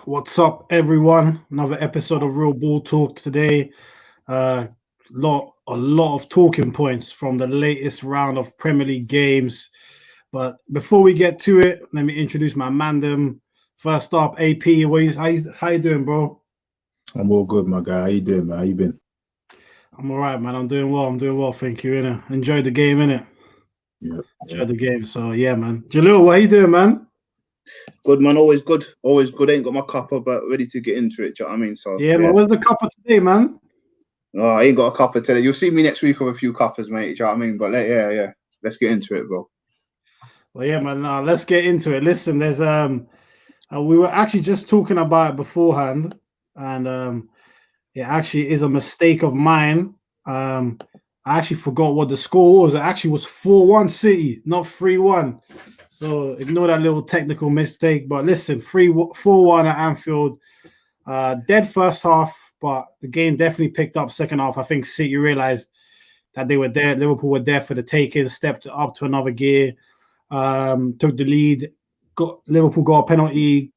What's up, everyone? Another episode of Real Ball Talk today. A lot of talking points from the latest round of Premier League games. But before we get to it, let me introduce my mandem. First up, AP. How you doing, bro? I'm all good, my guy. How you doing, man? How you been? I'm all right, man. I'm doing well. Thank you. Innit? Enjoyed the game, innit? Yeah. Enjoyed the game. So yeah, man. Jalil, what you doing, man? Good, man. Always good. Ain't got my cuppa, but ready to get into it. Do you know what I mean? So Yeah, man. Where's the cuppa today, man? Oh, I ain't got a cuppa today. You'll see me next week with a few cuppas, mate. Do you know what I mean? But yeah. Let's get into it, bro. Well, yeah, man. Let's get into it. Listen, there's we were actually just talking about it beforehand, and it actually is a mistake of mine. I actually forgot what the score was. It actually was 4-1 City, not 3-1. So ignore that little technical mistake. But listen, 4-1 at Anfield. Dead first half, but the game definitely picked up second half. I think City realized that they were there. Liverpool were there for the taking, stepped up to another gear, took the lead. Liverpool got a penalty,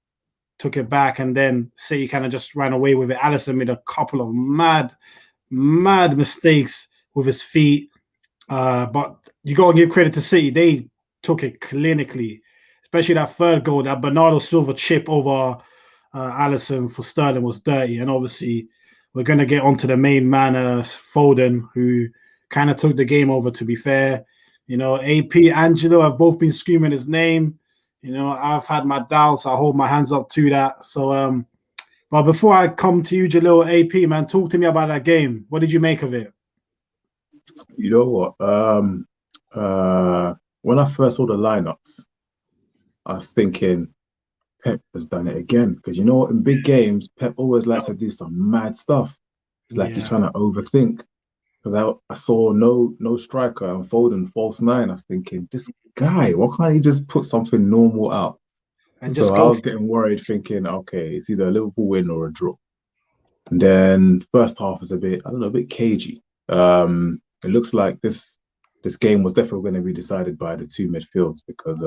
took it back, and then City kind of just ran away with it. Alisson made a couple of mad mistakes with his feet. But you got to give credit to City. They took it clinically, especially that third goal, that Bernardo Silva chip over Alisson for Sterling was dirty. And obviously, we're going to get onto the main man, Foden, who kind of took the game over, to be fair. You know, AP, Angelo have both been screaming his name. You know, I've had my doubts. I hold my hands up to that. So, but before I come to you, Jalil, AP, man, talk to me about that game. What did you make of it? You know what? When I first saw the lineups, I was thinking Pep has done it again. Because you know what? In big games, Pep always likes to do some mad stuff. It's like he's trying to overthink. Because I saw no striker and Foden false nine. I was thinking, this guy, why can't he just put something normal out? And So I was getting worried, thinking, okay, it's either a Liverpool win or a draw. And then first half is a bit cagey. It looks like this game was definitely going to be decided by the two midfields because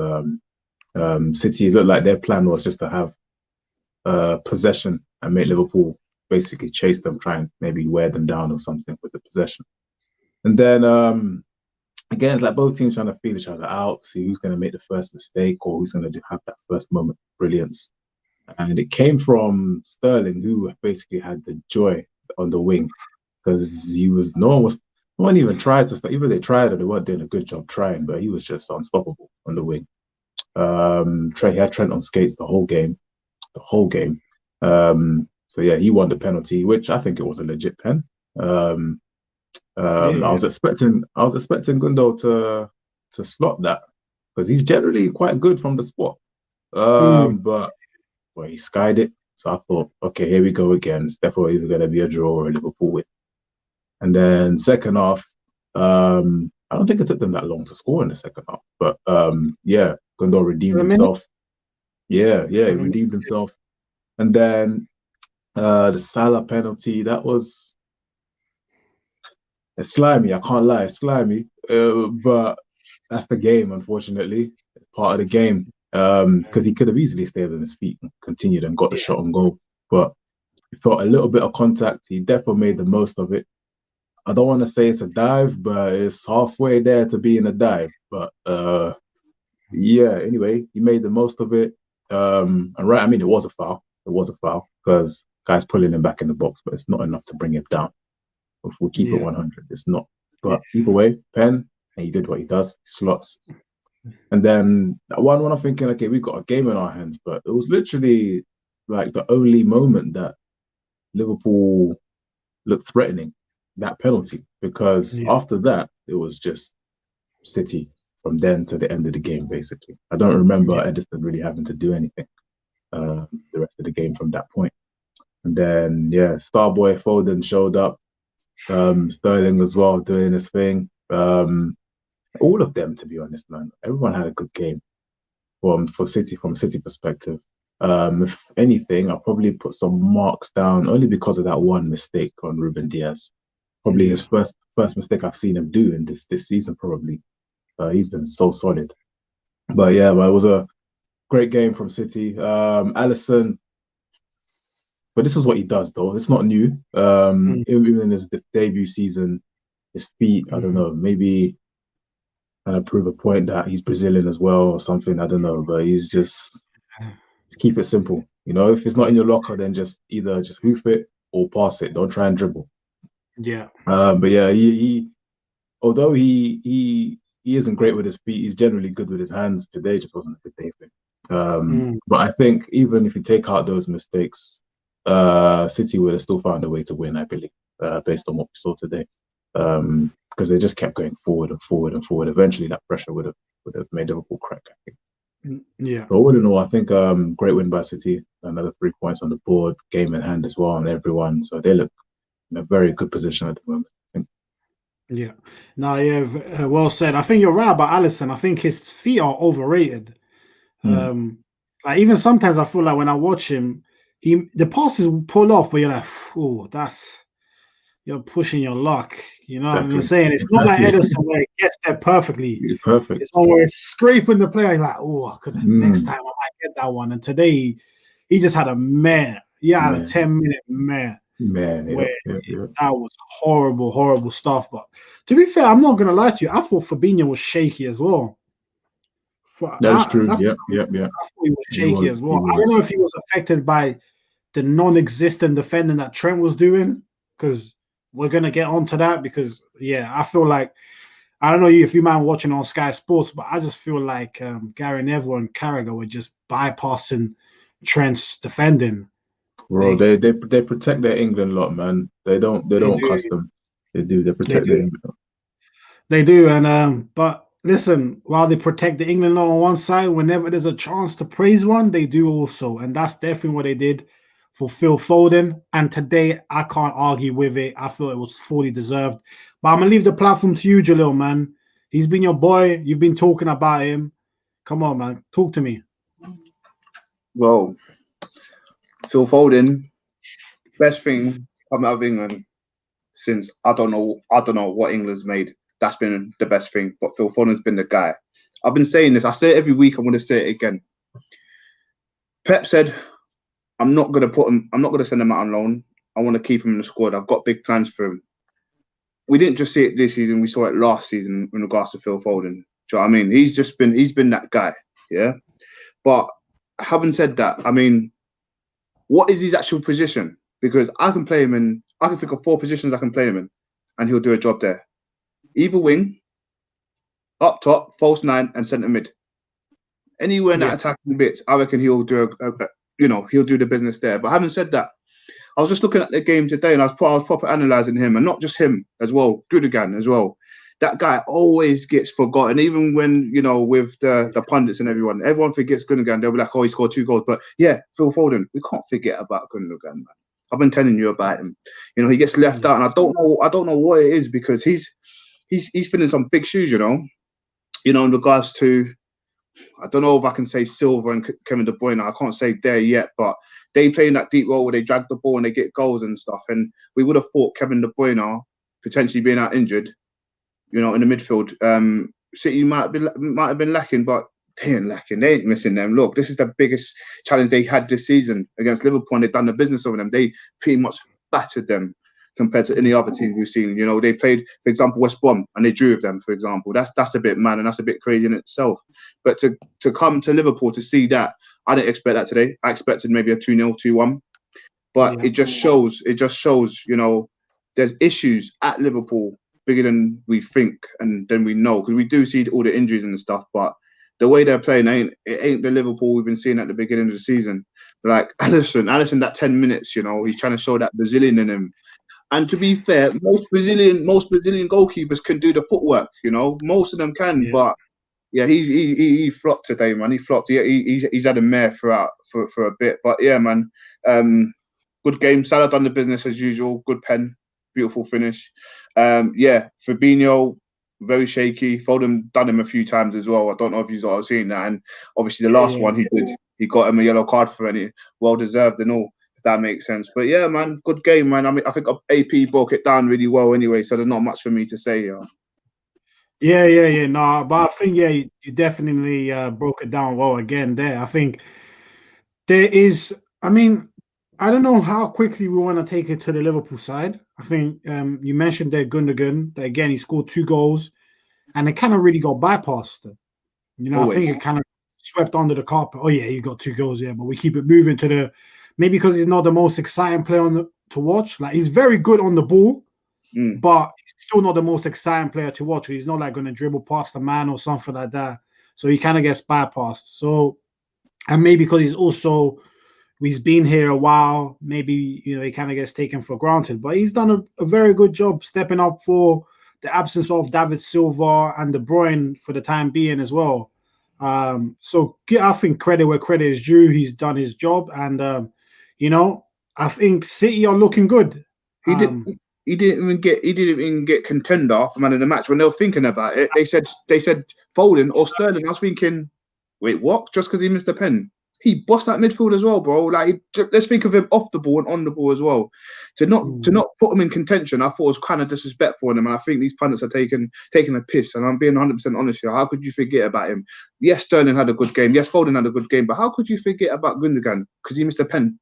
City looked like their plan was just to have possession and make Liverpool basically chase them, try and maybe wear them down or something with the possession. And then again, it's like both teams trying to feel each other out, see who's going to make the first mistake or who's going to have that first moment of brilliance. And it came from Sterling, who basically had the joy on the wing because no one even tried to stop. Even they tried and they weren't doing a good job trying, but he was just unstoppable on the wing. He had Trent on skates the whole game. So yeah, he won the penalty, which I think it was a legit pen. I was expecting Gundo to slot that because he's generally quite good from the spot. But he skied it. So I thought, okay, here we go again. It's definitely either going to be a draw or a Liverpool win. And then second half, I don't think it took them that long to score in the second half. But Gundo redeemed himself. He redeemed himself. And then the Salah penalty, that was it's slimy. I can't lie, it's slimy. But that's the game, unfortunately. It's part of the game. Because he could have easily stayed on his feet and continued and got the shot on goal. But he felt a little bit of contact. He definitely made the most of it. I don't want to say it's a dive, but it's halfway there to being a dive. But anyway, he made the most of it. It was a foul. It was a foul because guys pulling him back in the box, but it's not enough to bring him down. If we keep it 100, it's not. But either way, pen, and he did what he does. He slots. And then one I'm thinking, okay, we've got a game in our hands, but it was literally like the only moment that Liverpool looked threatening, that penalty, because after that, it was just City from then to the end of the game, basically. I don't remember Edison really having to do anything the rest of the game from that point. And then, Starboy Foden showed up, Sterling as well, doing his thing. All of them, to be honest, man. Everyone had a good game from City perspective. If anything, I'll probably put some marks down only because of that one mistake on Ruben Diaz. Probably his first mistake I've seen him do in this season. Probably he's been so solid. But it was a great game from City. Alisson But this is what he does, though. It's not new. Even in his debut season, his feet, I don't know, maybe trying to prove a point that he's Brazilian as well or something. I don't know, but he's just keep it simple. You know, if it's not in your locker, then just either just hoof it or pass it. Don't try and dribble. Yeah. But yeah, he although he isn't great with his feet, he's generally good with his hands. Today just wasn't a good day for him. But I think even if you take out those mistakes, City would have still found a way to win, I believe, based on what we saw today. Because they just kept going forward and forward and forward. Eventually, that pressure would have made Liverpool crack, I think. Yeah. But all in all, I think great win by City. Another 3 points on the board, game in hand as well, on everyone. So they look in a very good position at the moment, I think. Yeah. No, yeah, well said. I think you're right about Alisson. I think his feet are overrated. Like even sometimes I feel like when I watch him, the passes will pull off, but you're like, oh, you're pushing your luck. You know what I'm saying? It's not like Ederson where it gets there perfectly. Perfect. It's one where it's scraping the player. You're like, oh, next time I might get that one. And today he just had a mare. He had a 10-minute mare. That was horrible, horrible stuff. But to be fair, I'm not gonna lie to you. I thought Fabinho was shaky as well. That's true. Yeah. I thought he was shaky as well. I don't know if he was affected by the non-existent defending that Trent was doing, because we're gonna get onto that. Because I feel like, I don't know if you mind watching on Sky Sports, but I just feel like Gary Neville and Carragher were just bypassing Trent's defending. Bro, they protect their England lot, man. They don't custom. They do. They protect their England lot. They do, and but listen, while they protect the England lot on one side, whenever there's a chance to praise one, they do also, and that's definitely what they did for Phil Foden. And today, I can't argue with it. I feel it was fully deserved. But I'm gonna leave the platform to you, Jalil, man. He's been your boy. You've been talking about him. Come on, man. Talk to me. Well, Phil Foden, best thing coming out of England since I don't know what England's made. That's been the best thing. But Phil Foden's been the guy. I've been saying this. I say it every week. I'm going to say it again. Pep said, I'm not going to send him out on loan. I want to keep him in the squad. I've got big plans for him. We didn't just see it this season. We saw it last season in regards to Phil Foden. Do you know what I mean? He's been that guy. Yeah. But having said that, I mean, what is his actual position? Because I can play him in, I can think of 4 positions I can play him in, and he'll do a job there. Either wing, up top, false 9, and centre mid. Anywhere in that attacking bits, I reckon he'll do he'll do the business there. But having said that, I was just looking at the game today, and I was proper analysing him, and not just him as well, Gundogan as well. That guy always gets forgotten, even when, with the pundits and everyone forgets Gundogan. They'll be like, oh, he scored 2 goals. But yeah, Phil Foden, we can't forget about Gundogan, man. I've been telling you about him. He gets left out, and I don't know what it is, because he's filling some big shoes, in regards to, I don't know if I can say Silva and Kevin De Bruyne. I can't say there yet, but they play in that deep role where they drag the ball and they get goals and stuff. And we would have thought Kevin De Bruyne potentially being out injured, in the midfield, City might have been lacking, but they ain't lacking. They ain't missing them. Look, this is the biggest challenge they had this season against Liverpool, and they've done the business over them. They pretty much battered them compared to any other teams we've seen. They played, for example, West Brom, and they drew with them, for example. That's a bit mad, and that's a bit crazy in itself. But to come to Liverpool to see that, I didn't expect that today. I expected maybe a 2-0, 2-1. But it just shows, there's issues at Liverpool bigger than we think and than we know, because we do see all the injuries and stuff, but the way they're playing it ain't the Liverpool we've been seeing at the beginning of the season. Like Alisson, that 10 minutes, he's trying to show that Brazilian in him. And to be fair, most Brazilian goalkeepers can do the footwork, most of them can. Yeah. But yeah, he flopped today, man. He flopped. He's had a mare throughout for a bit. But yeah, man, good game. Salah done the business as usual. Good pen, beautiful finish. Fabinho, very shaky. Foden done him a few times as well. I don't know if you've all seen that. And obviously the last one he did, he got him a yellow card for it. Well deserved and all, if that makes sense. But yeah, man, good game, man. I mean, I think AP broke it down really well anyway, so there's not much for me to say here. Yeah. No, but I think you definitely broke it down well again there. I think there is. I mean, I don't know how quickly we want to take it to the Liverpool side. I think you mentioned there Gundogan. That again, he scored 2 goals, and it kind of really got bypassed. I think Always. it kind of swept under the carpet. Oh yeah, he got 2 goals, yeah, but we keep it moving to the maybe because he's not the most exciting player to watch. Like he's very good on the ball, but he's still not the most exciting player to watch. He's not like going to dribble past a man or something like that. So he kind of gets bypassed. So, and maybe because he's been here a while, maybe he kind of gets taken for granted. But he's done a very good job stepping up for the absence of David Silva and De Bruyne for the time being as well. So I think credit where credit is due. He's done his job, and I think City are looking good. He didn't even get contender for man of the match. When they were thinking about it, they said Foden or Sterling. I was thinking, wait, what? Just because he missed a pen, he bossed that midfield as well, bro. Like, let's think of him off the ball and on the ball as well. To not put him in contention, I thought was kind of disrespectful in him. And I think these pundits are taking a piss. And I'm being 100% honest here. How could you forget about him? Yes, Sterling had a good game. Yes, Foden had a good game. But how could you forget about Gundogan because he missed a pen?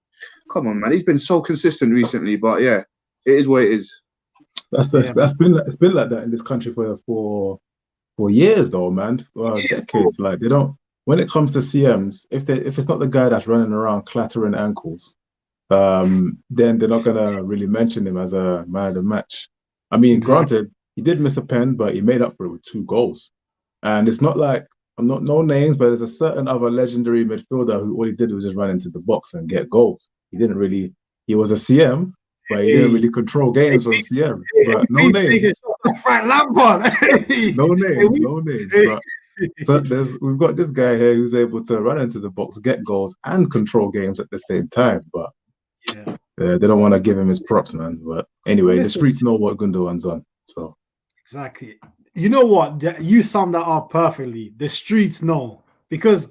Come on, man. He's been so consistent recently. But yeah, it is what it is. It's been like that in this country for years, though, man. Decades. Like they don't. When it comes to CMs, if it's not the guy that's running around clattering ankles, then they're not gonna really mention him as a man of the match. I mean, Granted, he did miss a pen, but he made up for it with 2 goals. And it's not like no names, but there's a certain other legendary midfielder who all he did was just run into the box and get goals. He didn't really. He was a CM, but he didn't really control games from CM. But no names. Frank Lampard. No names. But so we've got this guy here who's able to run into the box, get goals, and control games at the same time. But they don't want to give him his props, man. But anyway, the streets know what Gundogan's on. So exactly. You know what? You summed that up perfectly. The streets know because,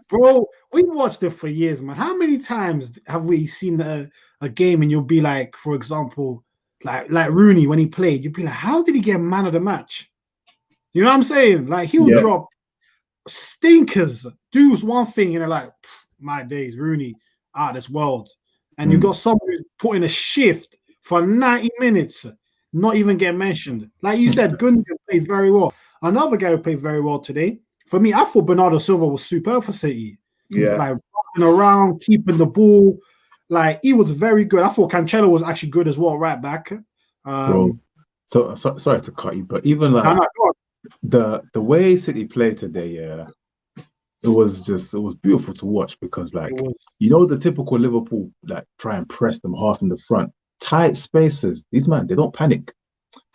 bro, we watched it for years, man. How many times have we seen a game and you'll be like, for example, like Rooney when he played, you'd be like, how did he get man of the match? You know what I'm saying? Like he'll drop stinkers, do's one thing, and they're like, my days, Rooney, this world. And you got someone who's putting a shift for 90 minutes, not even get mentioned. Like you said, Gundogan played very well. Another guy who played very well today, for me, I thought Bernardo Silva was superb for City. Yeah. Like running around, keeping the ball. Like he was very good. I thought Cancelo was actually good as well, right back. Bro, so sorry to cut you, but even like the way City played today, it was beautiful to watch because the typical Liverpool like try and press them half in the front, tight spaces. These man, they don't panic.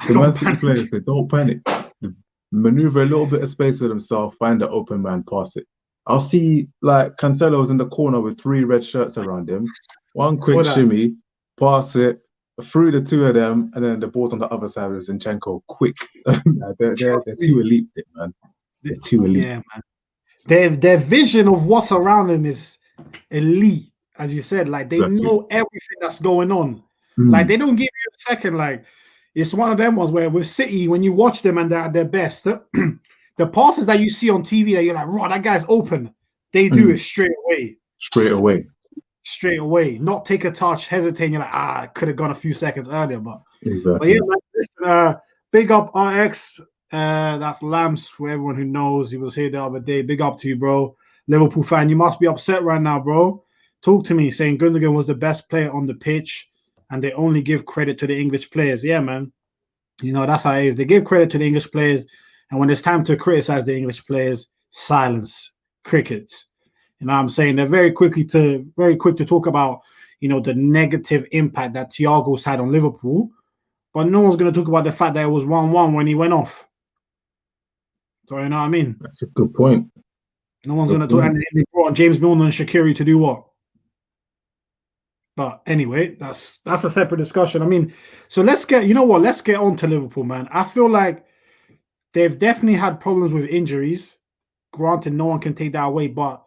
The Man City players, they don't panic. They maneuver a little bit of space for themselves, find the open man, pass it. I'll see like Cancelo's in the corner with 3 red shirts around him. One quick shimmy, pass it through the 2 of them, and then the ball's on the other side with Zinchenko. Quick, they're too elite, man. They're too elite. Yeah, man. Their vision of what's around them is elite, as you said. Like they know everything that's going on. Like they don't give you a second. Like it's one of them ones where with City, when you watch them and they're at their best, the passes that you see on TV that you're like, "Raw, that guy's open." They do it straight away. Not take a touch, hesitate. You're like, I could have gone a few seconds earlier, but yeah, listen, big up RX. That's Lambs for everyone who knows. He was here the other day. Big up to you, bro. Liverpool fan, you must be upset right now, bro. Talk to me, saying Gundogan was the best player on the pitch, and they only give credit to the English players. Yeah, man. That's how it is. They give credit to the English players, and when it's time to criticize the English players, silence, crickets. You know what I'm saying? They're very quick to talk about, the negative impact that Thiago's had on Liverpool, but no one's going to talk about the fact that it was 1-1 when he went off. So, you know what I mean? That's a good point. No one's going to talk. And they brought James Milner and Shaqiri to do what? But anyway, that's a separate discussion. I mean, so let's get on to Liverpool, man. I feel like they've definitely had problems with injuries. Granted, no one can take that away, but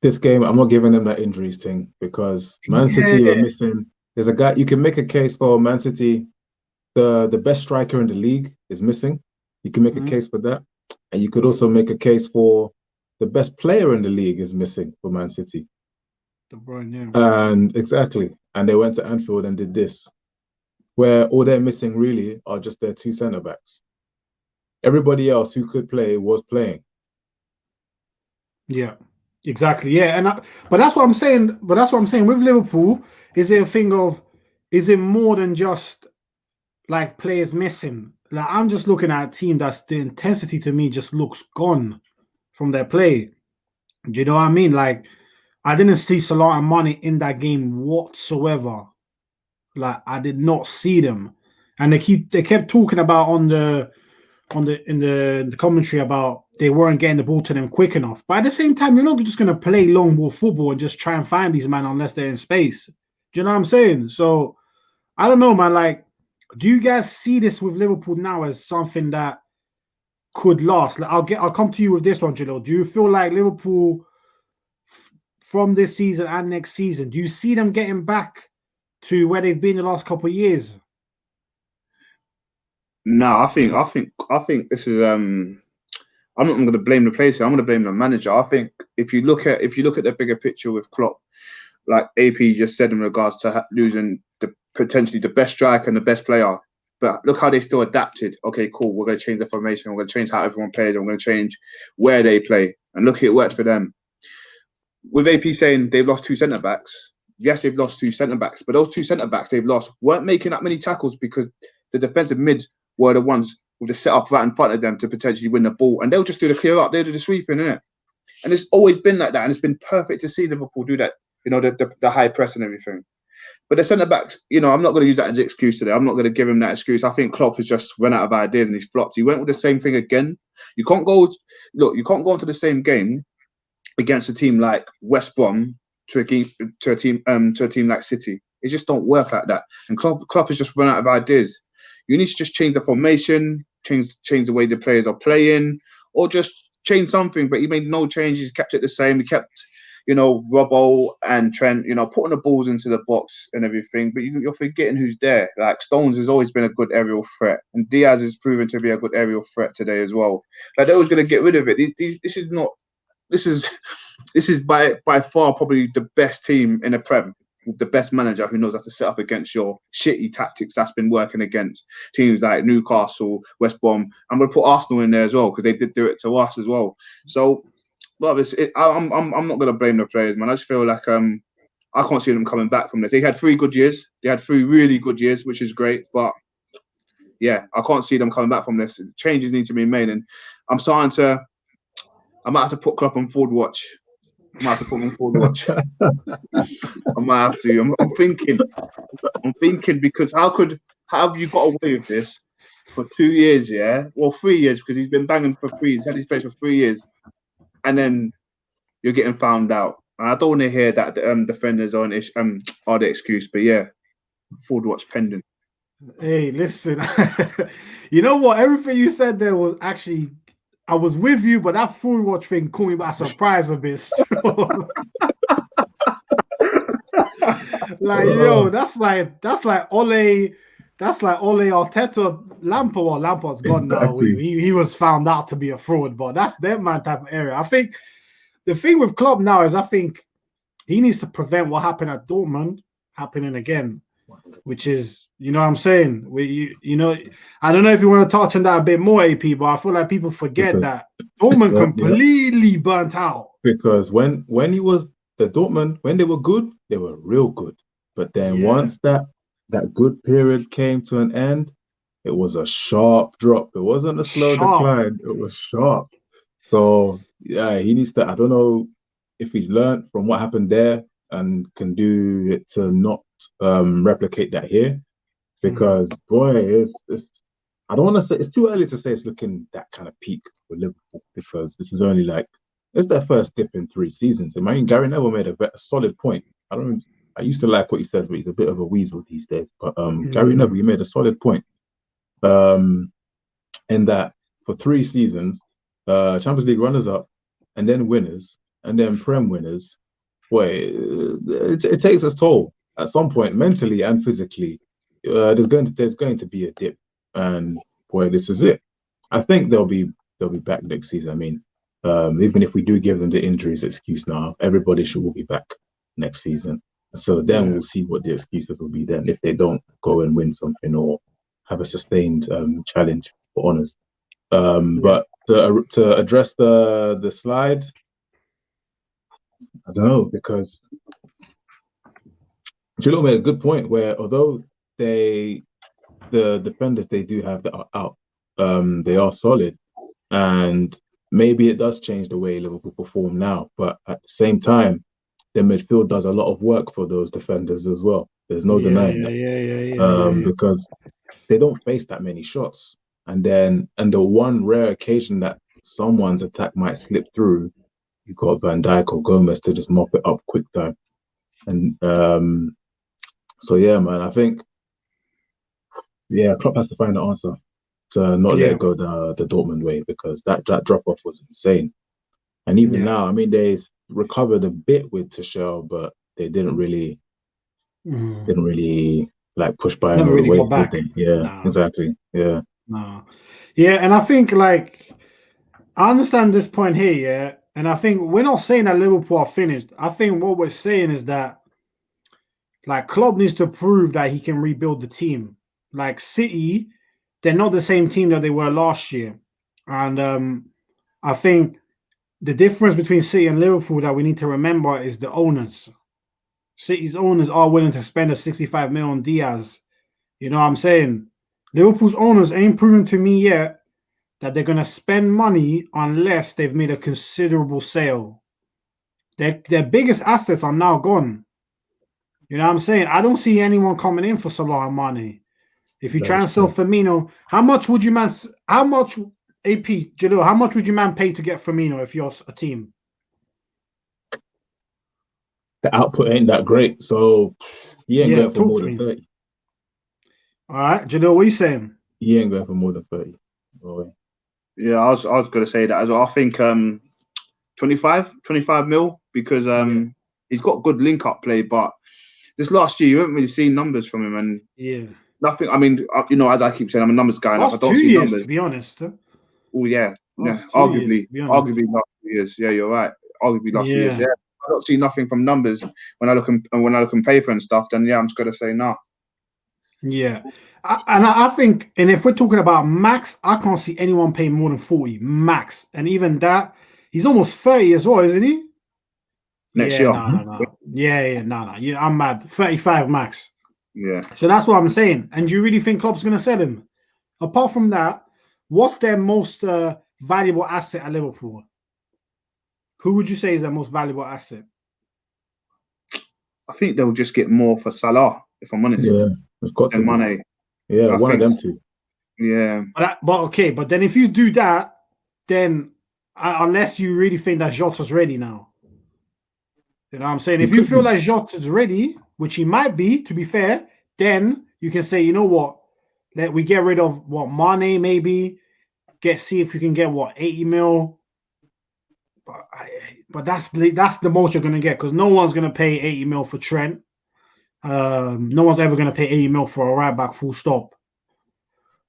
this game, I'm not giving them that injuries thing because Man City are missing. There's a guy you can make a case for Man City. The best striker in the league is missing. You can make a case for that, and you could also make a case for the best player in the league is missing for Man City. De Bruyne, yeah. And exactly, and they went to Anfield and did this, where all they're missing really are just their two centre backs. Everybody else who could play was playing. Yeah, exactly. Yeah, but that's what I'm saying. But that's what I'm saying with Liverpool. Is it a thing of? Is it more than just like players missing? Like I'm just looking at a team that's the intensity to me just looks gone from their play. Do you know what I mean? Like I didn't see Salah and Mane in that game whatsoever. Like I did not see them, and they kept talking about in the commentary about they weren't getting the ball to them quick enough. But at the same time, you're not just going to play long ball football and just try and find these men unless they're in space. Do you know what I'm saying? So I don't know, man. Like, do you guys see this with Liverpool now as something that could last? Like, I'll come to you with this one, Jalil. Do you feel like Liverpool from this season and next season, do you see them getting back to where they've been the last couple of years? No, I think this is I'm not going to blame the players here. I'm going to blame the manager. I think if you look at the bigger picture with Klopp, like AP just said in regards to losing potentially the best striker and the best player, but look how they still adapted. Okay, cool. We're going to change the formation. We're going to change how everyone plays. And we're going to change where they play. And look, it worked for them. With AP saying they've lost two centre backs, yes, they've lost two centre backs, but those two centre backs they've lost weren't making that many tackles because the defensive mids were the ones with the setup right in front of them to potentially win the ball, and they'll just do the clear up, they'll do the sweeping, innit? And it's always been like that, and it's been perfect to see Liverpool do that. You know, the high press and everything. But the centre backs, you know, I'm not going to use that as an excuse today. I'm not going to give him that excuse. I think Klopp has just run out of ideas and he's flopped. He went with the same thing again. You can't go into the same game against a team like West Brom to a team like City. It just don't work like that. And Klopp has just run out of ideas. You need to just change the formation, change the way the players are playing, or just change something. But he made no changes. He kept it the same. He kept, you know, Robbo and Trent, you know, putting the balls into the box and everything. But you're forgetting who's there. Like Stones has always been a good aerial threat, and Diaz is proven to be a good aerial threat today as well. Like they're always going to get rid of it. This is by far probably the best team in the Prem, with the best manager who knows how to set up against your shitty tactics that's been working against teams like Newcastle, West Brom. I'm going to put Arsenal in there as well because they did do it to us as well. So, well, I'm not going to blame the players, man. I just feel like I can't see them coming back from this. They had 3 good years. They had 3 really good years, which is great. But yeah, I can't see them coming back from this. Changes need to be made, and I might have to put Klopp on forward watch. I might have to put him on forward watch. I might have to. I'm thinking because how have you got away with this for 2 years? Yeah, well, 3 years because he's been banging for 3. He's had his place for 3 years, and then you're getting found out. And I don't want to hear that the defenders are the excuse, but yeah, forward watch pending. Hey, listen, you know what? Everything you said there was actually. I was with you, but that full watch thing caught me by surprise a bit. Like, yo, that's like Ole Arteta, Lampard. Well, Lampard's gone now. He was found out to be a fraud, but that's that man type of area. I think the thing with Klopp now is I think he needs to prevent what happened at Dortmund happening again, which is, you know what I'm saying? You know, I don't know if you want to touch on that a bit more, AP, but I feel like people forget that Dortmund completely burnt out. Because when he was the Dortmund, when they were good, they were real good. But then once that good period came to an end, it was a sharp drop. It wasn't a slow decline. It was sharp. So yeah, he needs to. I don't know if he's learned from what happened there and can do it to not replicate that here. Because boy, I don't want to say it's too early to say it's looking that kind of peak for Liverpool because this is only it's their first dip in 3 seasons. I mean, Gary Neville made a solid point. I used to like what he said, but he's a bit of a weasel these days. But Gary Neville, he made a solid point. In that for 3 seasons, Champions League runners-up, and then winners, and then Prem winners. Boy, it takes its toll at some point, mentally and physically. There's going to be a dip, and boy, this is it. I think they'll be back next season. I mean, even if we do give them the injuries excuse now, everybody should all be back next season. So then we'll see what the excuses will be then if they don't go and win something or have a sustained challenge for honours. But to address the slide, I don't know, because Jalil made a good point where although the defenders they do have that are out, they are solid, and maybe it does change the way Liverpool perform now. But at the same time, the midfield does a lot of work for those defenders as well. There's no denying that. Because they don't face that many shots. And the one rare occasion that someone's attack might slip through, you've got Van Dijk or Gomez to just mop it up quick time. And so yeah, man, I think Klopp has to find an answer to not let it go the Dortmund way, because that drop off was insane. And even now, I mean, they recovered a bit with Tuchel, but they didn't really like push by Never really got back. Exactly. Yeah. No. Yeah, and I think like I understand this point here, and I think we're not saying that Liverpool are finished. I think what we're saying is that like Klopp needs to prove that he can rebuild the team. Like City, they're not the same team that they were last year. And I think the difference between City and Liverpool that we need to remember is the owners. City's owners are willing to spend a 65 million on Diaz. You know what I'm saying? Liverpool's owners ain't proven to me yet that they're going to spend money unless they've made a considerable sale. Their biggest assets are now gone. You know what I'm saying? I don't see anyone coming in for Salah and Mane. If you try and sell Firmino, how much AP, Jalil, how much would you pay to get Firmino if you're a team? The output ain't that great, so he ain't going for more than 30. All right, Jalil, what are you saying? He ain't going for more than 30. Yeah, I was going to say that as well. I think 25 mil, because he's got good link-up play, but this last year you haven't really seen numbers from him, and nothing. I mean, as I keep saying, I'm a numbers guy. Last I don't 2 see years, numbers. to be honest. Oh yeah, arguably last 2 years. Yeah, you're right. Arguably last 2 years. Yeah, I don't see nothing from numbers when I look on paper and stuff. Then I'm just going to say no. Yeah, I think, and if we're talking about max, I can't see anyone paying more than 40 max, and even that, he's almost 30 as well, isn't he? Next year. No. Yeah, I'm mad. 35 max. Yeah. So that's what I'm saying. And do you really think Klopp's going to sell him? Apart from that, what's their most valuable asset at Liverpool? Who would you say is their most valuable asset? I think they'll just get more for Salah, if I'm honest. Yeah, it's got than Mane. Yeah, one of them two. Yeah. But then if you do that, then unless you really think that Jota's ready now. You know what I'm saying? If you feel like Jota's ready, which he might be, to be fair, then you can say, you know what? Let we get rid of Mane maybe. See if you can get 80 mil. But that's the most you're gonna get, because no one's gonna pay 80 mil for Trent. No one's ever gonna pay 80 mil for a right back, full stop.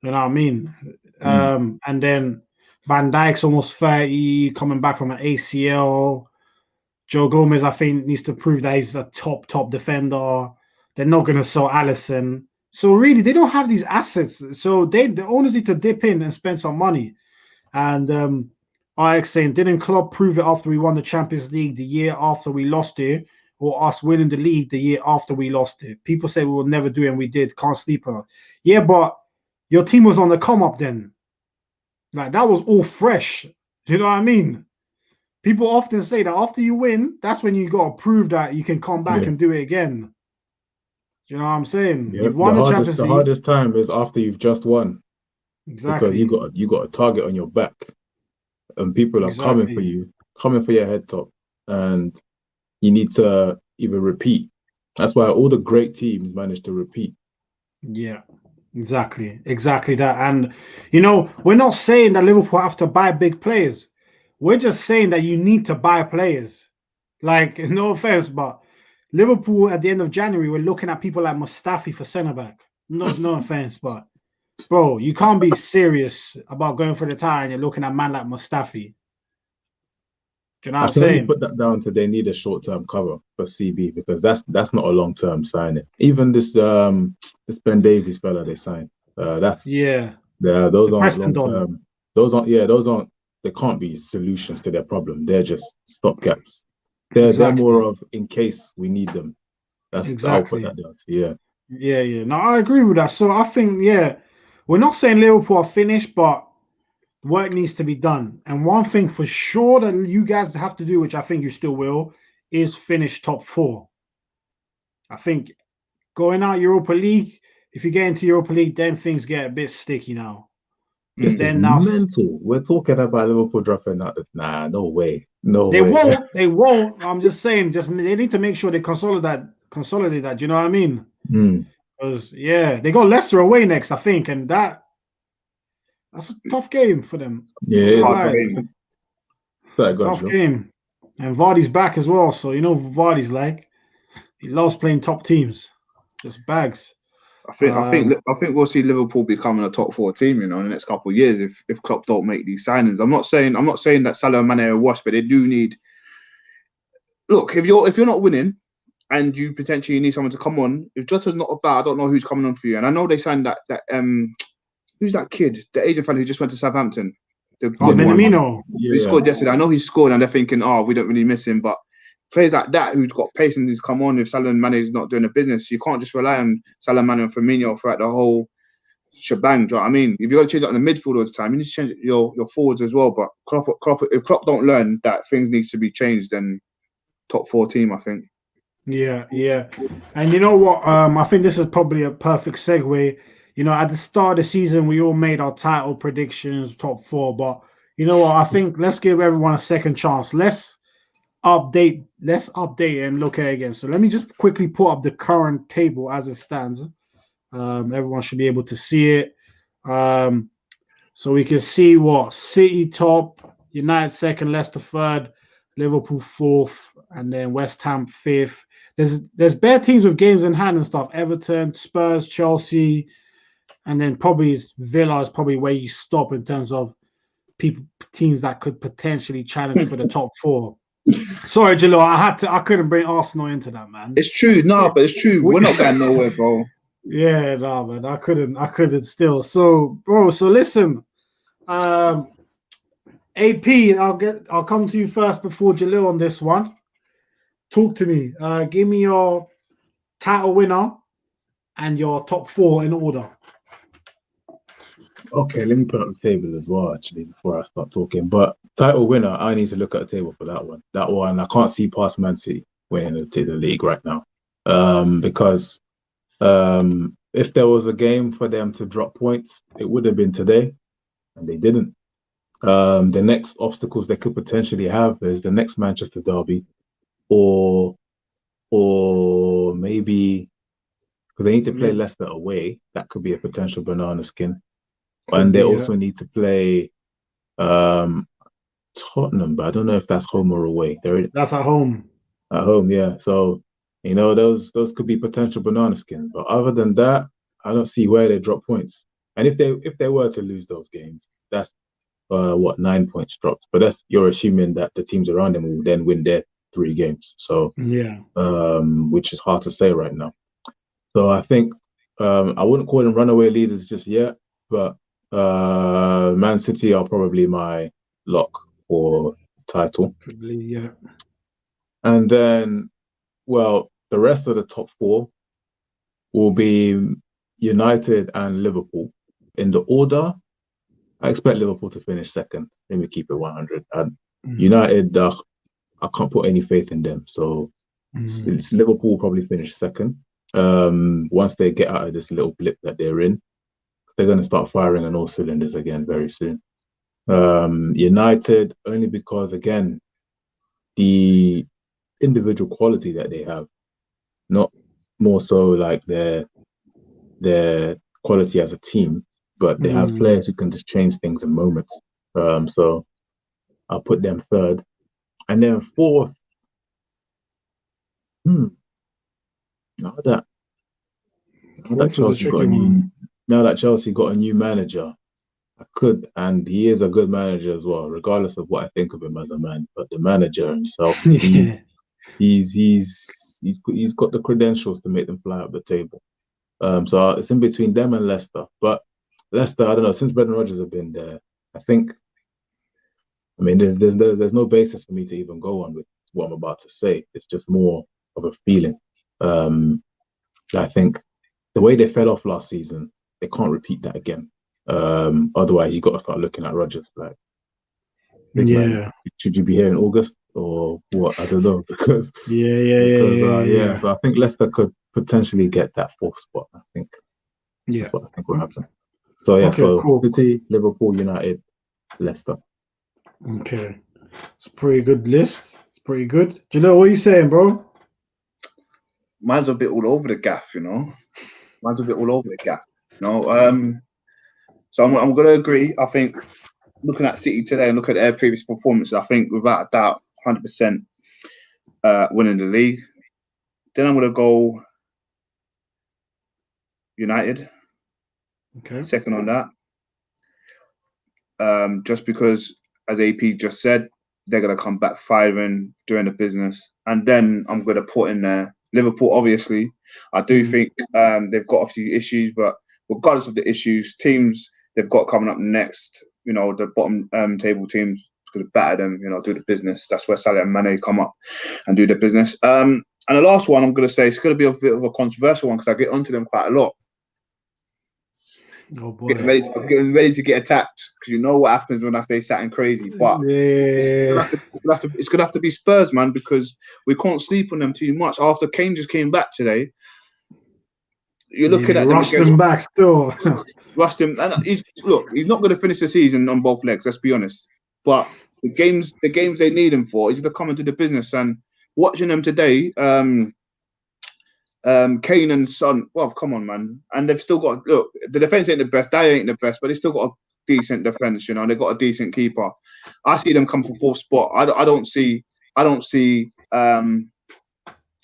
You know what I mean? And then Van Dijk's almost 30, coming back from an ACL. Joe Gomez, I think, needs to prove that he's a top defender. They're not going to sell Alisson. So really, they don't have these assets. So the owners need to dip in and spend some money. And Alex saying, didn't Klopp prove it after we won the Champions League the year after we lost it, or us winning the league the year after we lost it? People say we will never do it, and we did. Can't sleep on it. Yeah, but your team was on the come up then. Like, that was all fresh. You know what I mean? People often say that after you win, that's when you got to prove that you can come back and do it again. You know what I'm saying? Yep. You've won the Champions League. The hardest time is after you've just won. Exactly. Because you got a target on your back, and people are coming for you, coming for your head top, and you need to either repeat. That's why all the great teams manage to repeat. Yeah, exactly that. And we're not saying that Liverpool have to buy big players. We're just saying that you need to buy players. Like, no offense, but Liverpool at the end of January, we're looking at people like Mustafi for centre back. No offense, but bro, you can't be serious about going for the tie and you're looking at a man like Mustafi. Do you know what I I'm can only saying? put that down to they need a short-term cover for CB because that's not a long-term signing. Even this Ben Davies fella they signed, those The aren't Preston Don. long-term. Those aren't. They can't be solutions to their problem. They're just stopgaps. They're Exactly. more of in case we need them. I'll put Exactly. that down to Yeah. No, I agree with that. So I think, we're not saying Liverpool are finished, but work needs to be done. And one thing for sure that you guys have to do, which I think you still will, is finish top 4. I think going out Europa League, if you get into Europa League, then things get a bit sticky now. This is mental. We're talking about Liverpool dropping out. Nah, no way. They won't. I'm just saying, they need to make sure they consolidate that. Do you know what I mean? Because they got Leicester away next, I think, and that's a tough game for them. It's a tough game. And Vardy's back as well, so you know Vardy's like. He loves playing top teams. Just bags. I think we'll see Liverpool becoming a top 4 team, in the next couple of years if Klopp don't make these signings. I'm not saying that Salah and Mane are washed, but they do need. Look, if you're not winning, and you potentially need someone to come on, if Jota's not about, I don't know who's coming on for you. And I know they signed that who's that kid, the Asian fan who just went to Southampton. Minamino. He scored yesterday. I know he scored, and they're thinking, we don't really miss him, but. Players like that who's got pace and he's come on if Salah and Mane is not doing the business. You can't just rely on Salah, Mane and Firmino throughout the whole shebang. Do you know what I mean? If you've got to change that in the midfield all the time, you need to change your forwards as well. But if Klopp don't learn that things need to be changed, then top 4 team, I think. Yeah. And you know what? I think this is probably a perfect segue. At the start of the season, we all made our title predictions, top 4. But you know what? I think let's give everyone a second chance. Let's update and look at it again. So let me just quickly put up the current table as it stands. Everyone should be able to see it. So we can see what City top, United second, Leicester third, Liverpool fourth, and then West Ham fifth. There's bare teams with games in hand and stuff. Everton, Spurs, Chelsea, and then probably Villa is probably where you stop in terms of teams that could potentially challenge for the top 4. Sorry, Jalil, I couldn't bring Arsenal into that, man. It's true, but it's true. We're not going nowhere, bro. Yeah, no, man. I couldn't still. So, bro, listen. AP, I'll come to you first before Jalil on this one. Talk to me. Give me your title winner and your top 4 in order. Okay, let me put up the table as well, actually, before I start talking. But title winner, I need to look at the table for that one. That one, I can't see past Man City winning the league right now. Because if there was a game for them to drop points, it would have been today, and they didn't. The next obstacles they could potentially have is the next Manchester derby, or maybe because they need to play Leicester away. That could be a potential banana skin. And they also need to play Tottenham, but I don't know if that's home or away. That's at home. At home, yeah. So, those could be potential banana skins. But other than that, I don't see where they drop points. And if they were to lose those games, that's 9 points dropped. But you're assuming that the teams around them will then win their 3 games. So which is hard to say right now. So I think I wouldn't call them runaway leaders just yet, but Man City are probably my lock for title. Probably, yeah. And then, the rest of the top 4 will be United and Liverpool. In the order, I expect Liverpool to finish second. Let me keep it 100. And United, I can't put any faith in them. So it's Liverpool probably finish second. Once they get out of this little blip that they're in, they're going to start firing on all cylinders again very soon. United, only because, again, the individual quality that they have, not more so like their quality as a team, but they have players who can just change things in moments. So I'll put them third. And then fourth, now that Chelsea got a new manager, I could, and he is a good manager as well, regardless of what I think of him as a man. But the manager himself, Yeah. he's got the credentials to make them fly up the table. So it's in between them and Leicester. But Leicester, I don't know, since Brendan Rodgers have been there, I think, I mean, there's no basis for me to even go on with what I'm about to say. It's just more of a feeling. I think the way they fell off last season, they can't repeat that again. Otherwise, you got to start looking at Rodgers like, big man, should you be here in August or what? I don't know because yeah. So I think Leicester could potentially get that fourth spot. I think that's what I think will happen. So yeah, okay, so cool. City, Liverpool, United, Leicester. Okay, it's a pretty good list. It's pretty good. Do you know what you're saying, bro? Mine's a bit all over the gaff, you know. Mine's a bit all over the gaff, you know. So I'm going to agree. I think looking at City today and looking at their previous performances, I think without a doubt, 100% winning the league. Then I'm going to go United. Okay. Second on that. Just because, as AP just said, they're going to come back firing during the business. And then I'm going to put in there Liverpool, obviously. I do think they've got a few issues, but regardless of the issues, teams they've got coming up next, you know, the bottom table teams, going to batter them, you know, do the business. That's where Salah and Mane come up and do the business. And the last one I'm going to say, it's going to be a bit of a controversial one because I get onto them quite a lot. Oh boy. I'm getting ready to get attacked because you know what happens when I say something crazy. But it's going to have to be Spurs, man, because we can't sleep on them too much. After Kane just came back today, you're looking at them rushed him back still. Rushed him, and he's not going to finish the season on both legs. Let's be honest. But the games they need him for is to come into the business. And watching them today, Kane and Son, well, come on, man. And they've still got, look, the defense ain't the best, Dyer ain't the best, but they still got a decent defense, you know. They've got a decent keeper. I see them come for fourth spot. I don't see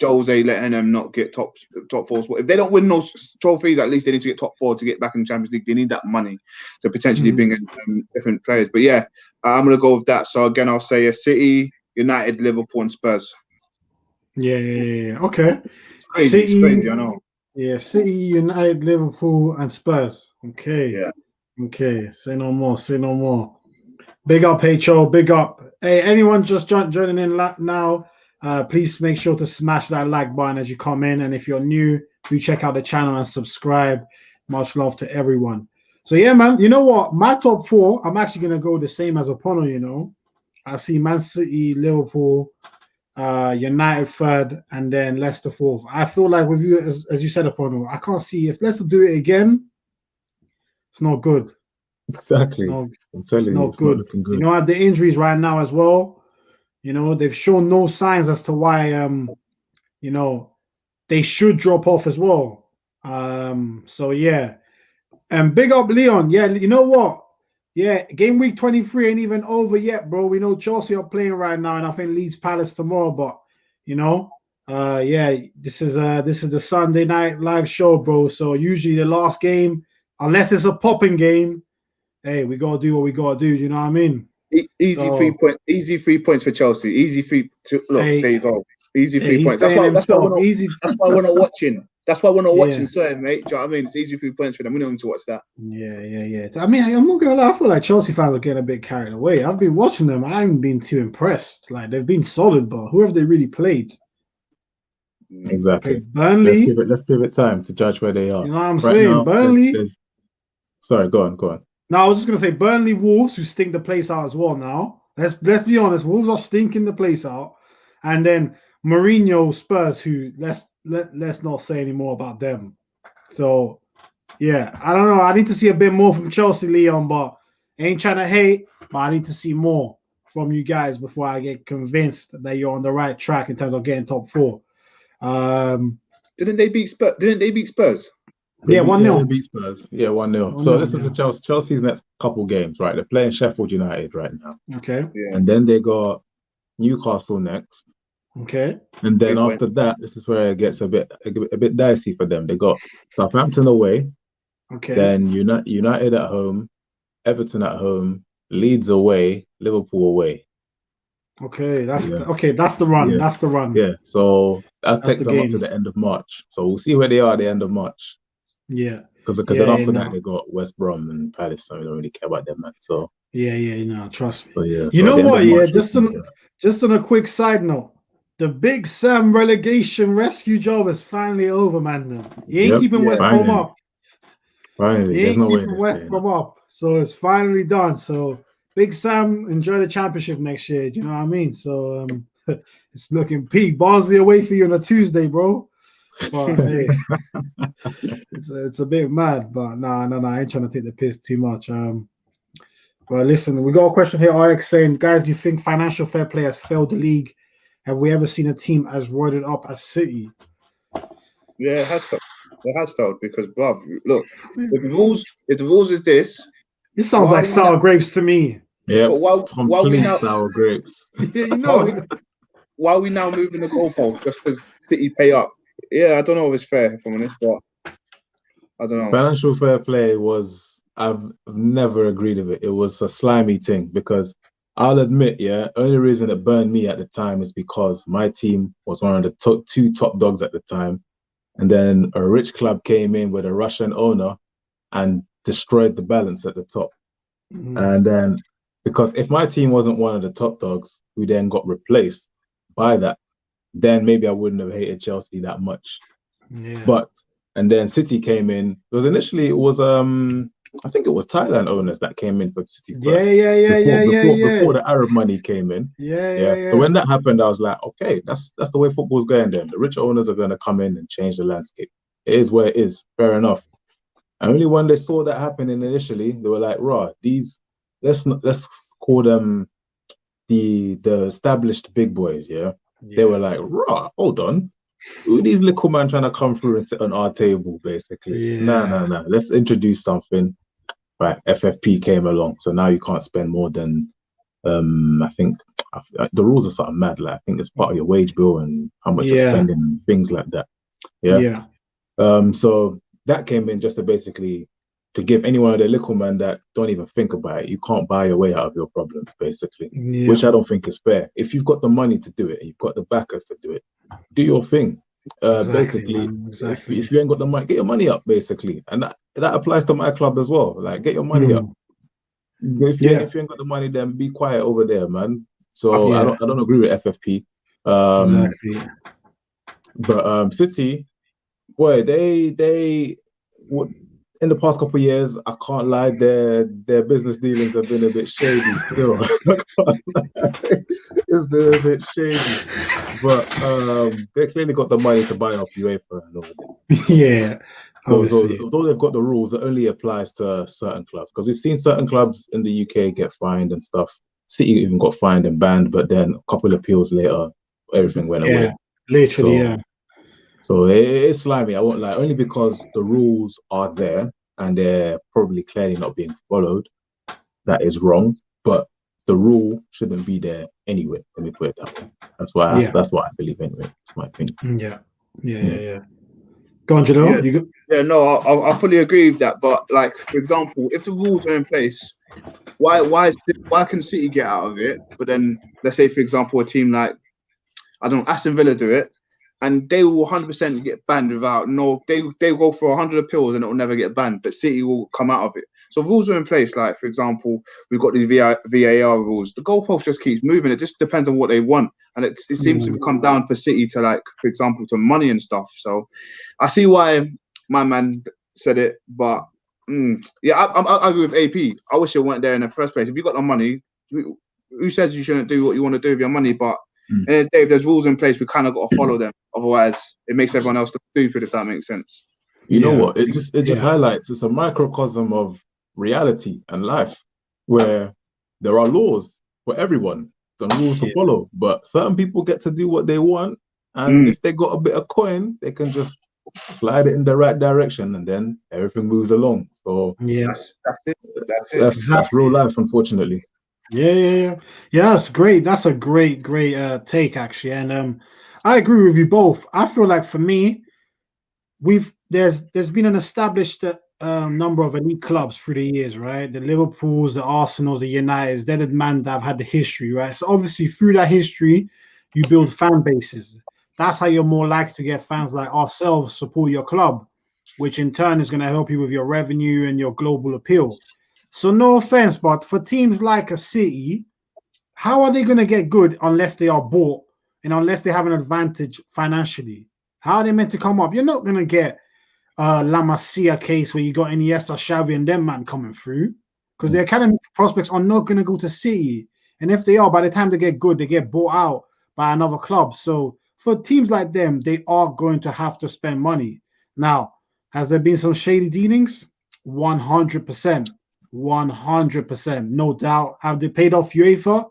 Jose letting them not get top four spot. If they don't win those trophies, at least they need to get top four to get back in the Champions League. They need that money to potentially bring in different players. But yeah, I'm going to go with that. So again, I'll say City, United, Liverpool, and Spurs. Yeah. Okay. Crazy, it's crazy, I know. Yeah, City, United, Liverpool, and Spurs. Okay. Yeah. Okay. Say no more. Big up, HO. Big up. Hey, anyone just joining in now, please make sure to smash that like button as you come in. And if you're new, do check out the channel and subscribe. Much love to everyone. So yeah, man, you know what? My top four, I'm actually going to go the same as Opono, you know. I see Man City, Liverpool, United third, and then Leicester fourth. I feel like with you, as you said, Opono, I can't see if Leicester do it again, it's not good. Exactly. It's not good. You know, the injuries right now as well, you know, they've shown no signs as to why, you know, they should drop off as well. So yeah. And big up Leon. Yeah, you know what? Yeah, game week 23 ain't even over yet, bro. We know Chelsea are playing right now, and I think Leeds Palace tomorrow. But you know, yeah, this is the Sunday night live show, bro. So usually the last game, unless it's a popping game, hey, we gotta do what we gotta do. You know what I mean? Easy 3 points for Chelsea. Easy 3. Look, hey, there you go. Easy 3 points. That's why we're not watching. That's why we're not watching, sorry, mate. Do you know what I mean? It's easy 3 points for them. We don't need to watch that. Yeah. I mean, I'm not gonna lie. I feel like Chelsea fans are getting a bit carried away. I've been watching them. I haven't been too impressed. Like they've been solid, but who have they really played? Exactly. Played Burnley. Let's give it time to judge where they are. You know what I'm saying? Now, Burnley. Sorry, go on. No, I was just gonna say Burnley, Wolves, who stink the place out as well. Now let's be honest, Wolves are stinking the place out, and then Mourinho, Spurs, who let's not say any more about them. So yeah, I don't know. I need to see a bit more from Chelsea, Leon, but I ain't trying to hate, but I need to see more from you guys before I get convinced that you're on the right track in terms of getting top four. Didn't they beat Spurs? Yeah, 1-0. They beat Spurs. Yeah, 1-0. So this is the Chelsea's next couple games, right? They're playing Sheffield United right now. Okay. Yeah. And then they got Newcastle next. Okay. And then after that, this is where it gets a bit dicey for them. They got Southampton away. Okay. Then United at home. Everton at home, Leeds away, Liverpool away. Okay, that's Yeah. that's the run. Yeah. That's the run. Yeah, so that That's takes the them up to game. the end of March. So we'll see where they are at the end of March. Yeah. Because Yeah, then after that no. they got West Brom and Palace, so we don't really care about them, man. So Yeah, trust me. so yeah. You So at know the end what? of Yeah, March, we'll see where they're at. just on a quick side note, the Big Sam relegation rescue job is finally over, man. He ain't Yep, keeping West Brom finally. up. Finally, He there's ain't no way keeping they're West staying Brom up. up. So it's finally done. So Big Sam, enjoy the championship next year. Do you know what I mean? So it's looking peak. Barnsley away for you on a Tuesday, bro. But hey, it's a bit mad. But no, I ain't trying to take the piss too much. But listen, we got a question here. RX saying, guys, do you think financial fair play has failed the league? Have we ever seen a team as roided up as City? Yeah, it has failed. It has failed because, bruv, look, if the rules is this, This sounds like sour grapes to me. Yeah, but complete sour grapes. Yeah, you know. Why are we now moving the goalposts just because City pay up? Yeah, I don't know if it's fair, if I'm honest, but I don't know. Financial fair play I've never agreed with it. It was a slimy thing because I'll admit, yeah, only reason it burned me at the time is because my team was one of the two top dogs at the time. And then a rich club came in with a Russian owner and destroyed the balance at the top. And then, because if my team wasn't one of the top dogs, who then got replaced by that, then maybe I wouldn't have hated Chelsea that much. Yeah. And then City came in. It was I think it was Thailand owners that came in for City first. Before the Arab money came in. Yeah. So when that happened, I was like, okay, that's the way football's going then. The rich owners are going to come in and change the landscape. It is where it is. Fair enough. And only when they saw that happening initially, they were like, let's call them the established big boys, yeah? They were like, hold on. Who these little man trying to come through and sit on our table, basically? Yeah. No. Let's introduce something. Right, FFP came along, so now you can't spend more than I think the rules are something mad. Like I think it's part of your wage bill and how much you're spending and things like that. Yeah. So that came in just to basically to give anyone of the little man that don't even think about it. You can't buy your way out of your problems, basically, which I don't think is fair. If you've got the money to do it and you've got the backers to do it, do your thing. Basically, if you ain't got the money, get your money up, basically, and that applies to my club as well. Like, get your money up. If you ain't got the money, then be quiet over there, man. So I don't agree with FFP. But City, boy, they in the past couple of years, I can't lie, their business dealings have been a bit shady still. It's been a bit shady. But they clearly got the money to buy off UEFA and all that. Yeah. So although they've got the rules, it only applies to certain clubs. Because we've seen certain clubs in the UK get fined and stuff. City even got fined and banned, but then a couple of appeals later, everything went away. Literally, So it's slimy, I won't lie, only because the rules are there and they're probably clearly not being followed. That is wrong, but the rule shouldn't be there anyway. Let me put it that way. That's what I believe anyway. That's my opinion. Yeah. Go on, Janelle. No, I fully agree with that. But like, for example, if the rules are in place, why can City get out of it? But then let's say, for example, a team like Aston Villa do it, and they will 100% get banned without they go for 100 appeals and it will never get banned, but City will come out of it. So rules are in place. Like, for example, we've got these VAR rules. The goalpost just keeps moving. It just depends on what they want, and it seems to come down for City to, like, for example, to money and stuff. So I see why my man said it, but I agree with AP. I wish it weren't there in the first place. If you got the money, who says you shouldn't do what you want to do with your money? But if there's rules in place, we kind of got to follow them. Otherwise, it makes everyone else look stupid, if that makes sense. You know what? It just highlights, it's a microcosm of reality and life where there are laws for everyone, the rules to follow, but certain people get to do what they want, and if they got a bit of coin, they can just slide it in the right direction, and then everything moves along. So that's it. That's real life, unfortunately. Yeah. That's great. That's a great take, actually, and I agree with you both. I feel like for me, there's been an established number of elite clubs through the years, right? The Liverpools, the Arsenals, the Uniteds, they're the man that have had the history, right? So obviously through that history, you build fan bases. That's how you're more likely to get fans like ourselves support your club, which in turn is going to help you with your revenue and your global appeal. So no offense, but for teams like a City, how are they going to get good unless they are bought and unless they have an advantage financially? How are they meant to come up? You're not going to get La Masia case where you got Iniesta, Xavi, and them man coming through because the academy prospects are not going to go to City. And if they are, by the time they get good, they get bought out by another club. So for teams like them, they are going to have to spend money. Now, has there been some shady dealings? 100%. 100%. No doubt. Have they paid off UEFA?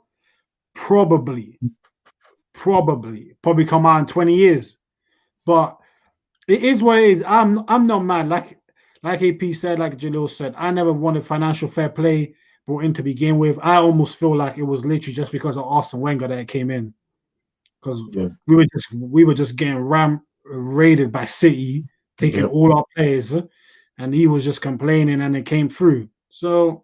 Probably come out in 20 years. But it is what it is. I'm not mad. Like AP said, like Jalil said, I never wanted financial fair play brought in to begin with. I almost feel like it was literally just because of Arsene Wenger that it came in. Because we were just getting raided by City, taking all our players, and he was just complaining and it came through. So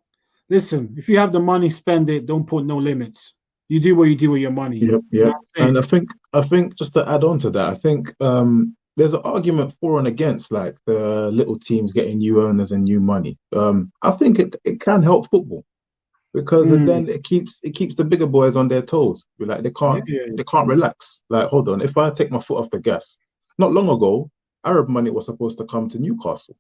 listen, if you have the money, spend it. Don't put no limits. You do what you do with your money. Yep. You know And I think just to add on to that, I think there's an argument for and against like the little teams getting new owners and new money. I think it can help football because then it keeps the bigger boys on their toes. Like they can't relax. Like, hold on, if I take my foot off the gas, not long ago, Arab money was supposed to come to Newcastle,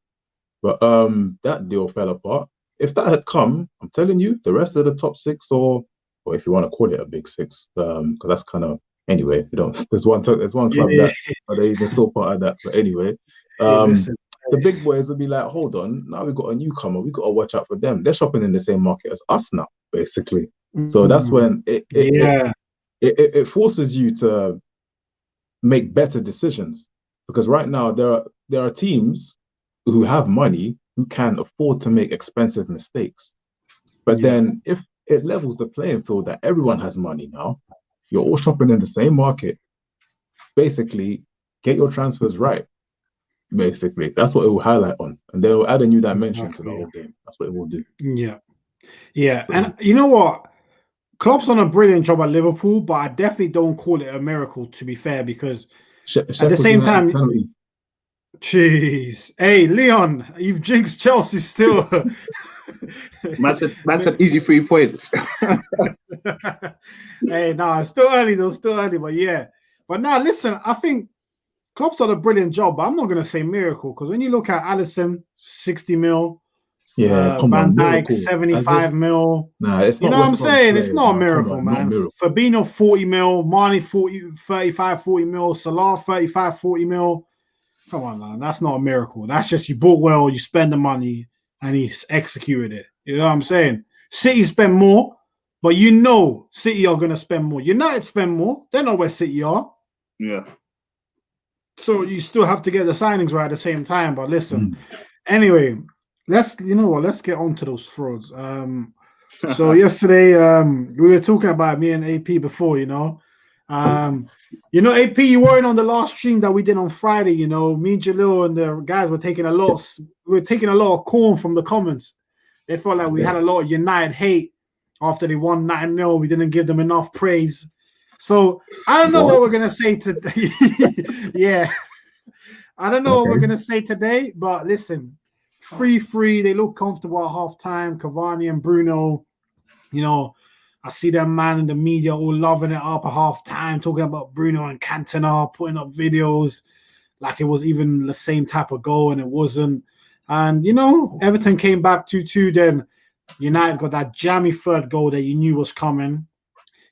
but that deal fell apart. If that had come, I'm telling you, the rest of the top six or if you want to call it a big six, because that's kind of anyway. You know, there's one club that they're still part of that. But anyway, the big boys would be like, hold on, now we've got a newcomer. We got to watch out for them. They're shopping in the same market as us now, basically. So that's when it forces you to make better decisions, because right now there are teams who have money who can afford to make expensive mistakes. But then if it levels the playing field that everyone has money now, you're all shopping in the same market. Basically, get your transfers right. Basically, that's what it will highlight on, and they'll add a new dimension to the whole game. That's what it will do. Yeah. And you know what? Klopp's done a brilliant job at Liverpool, but I definitely don't call it a miracle, to be fair, because at the same time, jeez, hey Leon, you've jinxed Chelsea still. Man said easy 3 points. Hey, no, it's still early though, but yeah. But now, listen, I think Klopp's done a brilliant job, but I'm not going to say miracle, because when you look at Alisson, 60 mil, Van Dijk, 75 mil. Nah, it's not. You know what I'm saying? It's not a miracle, man. Fabinho, 40 mil, Mane, 35, 40 mil, Salah, 35, 40 mil. Come on, man. That's not a miracle. That's just you bought well, you spend the money, and he's executed it. You know what I'm saying? City spend more, but you know City are going to spend more. United spend more. They know where City are. Yeah. So you still have to get the signings right at the same time. But listen, anyway, let's get on to those frauds. So yesterday, we were talking about me and AP before, AP, you weren't on the last stream that we did on Friday. Me, Jalil, and the guys were taking a lot of corn from the comments. They felt like we had a lot of United hate after they won 9-0. We didn't give them enough praise. So I don't know what we're gonna say today. I don't know what we're gonna say today, but listen, 3-3. They look comfortable at halftime. Cavani and Bruno, I see them man in the media all loving it up at halftime, talking about Bruno and Cantona, putting up videos like it was even the same type of goal, and it wasn't. And Everton came back 2-2. Then United got that jammy third goal that you knew was coming.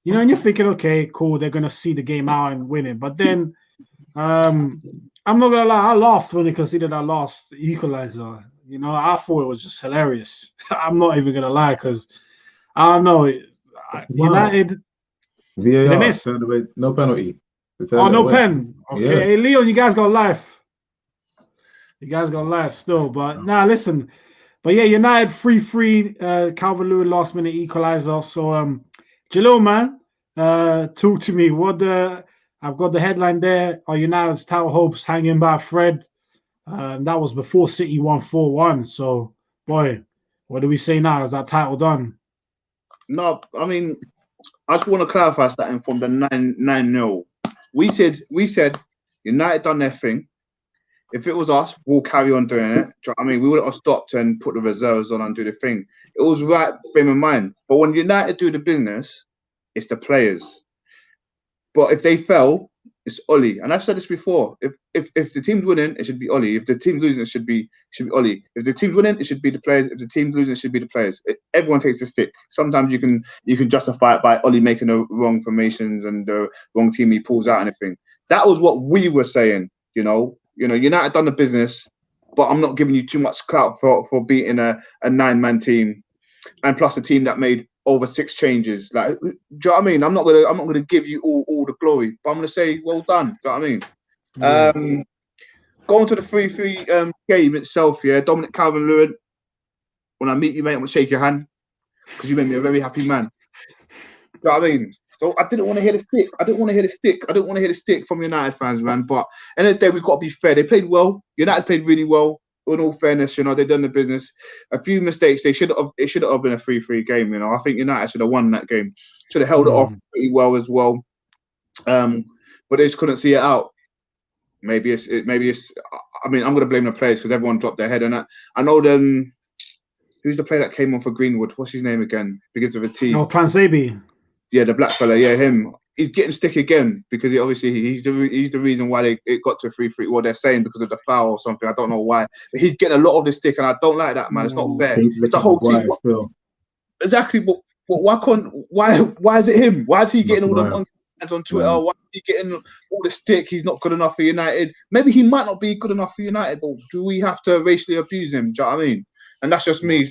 And you're thinking, okay, cool, they're going to see the game out and win it. But then, I'm not going to lie, I laughed when they considered that last equaliser. I thought it was just hilarious. I'm not even going to lie, because, I don't know, United, VAR, no penalty. No pen. Okay, Hey, Leon, you guys got life. Still. But, listen. But, yeah, United 3-3, Calvert-Lewin last-minute equaliser. So, Jalil, man, talk to me. I've got the headline there. Are United's title hopes hanging by a thread? That was before City won 4-1. So, boy, what do we say now? Is that title done? No, I mean, I just want to clarify something from the 9-0. We said United done their thing. If it was us, we'll carry on doing it. Do you know what I mean? We wouldn't have stopped and put the reserves on and do the thing. It was right frame of mind. But when United do the business, it's the players. But if they fell, it's Oli. And I've said this before. If the team's winning, it should be Oli. If the team's losing, it should be Oli. If the team's winning, it should be the players. If the team's losing, it should be the players. Everyone takes the stick. Sometimes you can justify it by Oli making the wrong formations and the wrong team he pulls out and everything. That was what we were saying. United done the business, but I'm not giving you too much clout for beating a 9-man team, and plus a team that made over 6 changes. Like, do you know what I mean? I'm not gonna give you all the glory, but I'm gonna say well done. Do you know what I mean? Yeah. Going to the 3-3 game itself, yeah. Dominic Calvert-Lewin, when I meet you, mate, I'm gonna shake your hand because you made me a very happy man. Do you know what I mean? So I didn't want to hear the stick. I didn't want to hear the stick from United fans, man. But at the end of the day, we've got to be fair. They played well. United played really well. In all fairness, they've done the business. A few mistakes. It should have been a 3-3 game. I think United should have won that game. Should have held it off pretty well as well. But they just couldn't see it out. Maybe it's. I mean, I'm going to blame the players because everyone dropped their head on that. I know them. Who's the player that came on for Greenwood? What's his name again? Begins with a T. Oh, Transabi. Yeah, the black fella. Yeah, him. He's getting stick again because he's the reason why it got to 3-3. Well, they're saying because of the foul or something. I don't know why. But he's getting a lot of the stick, and I don't like that, man. It's not fair. It's the whole team. Exactly. But why is it him? Why is he getting all the monkeys on Twitter? Why is he getting all the stick? He's not good enough for United. Maybe he might not be good enough for United, but do we have to racially abuse him? Do you know what I mean? And that's just me.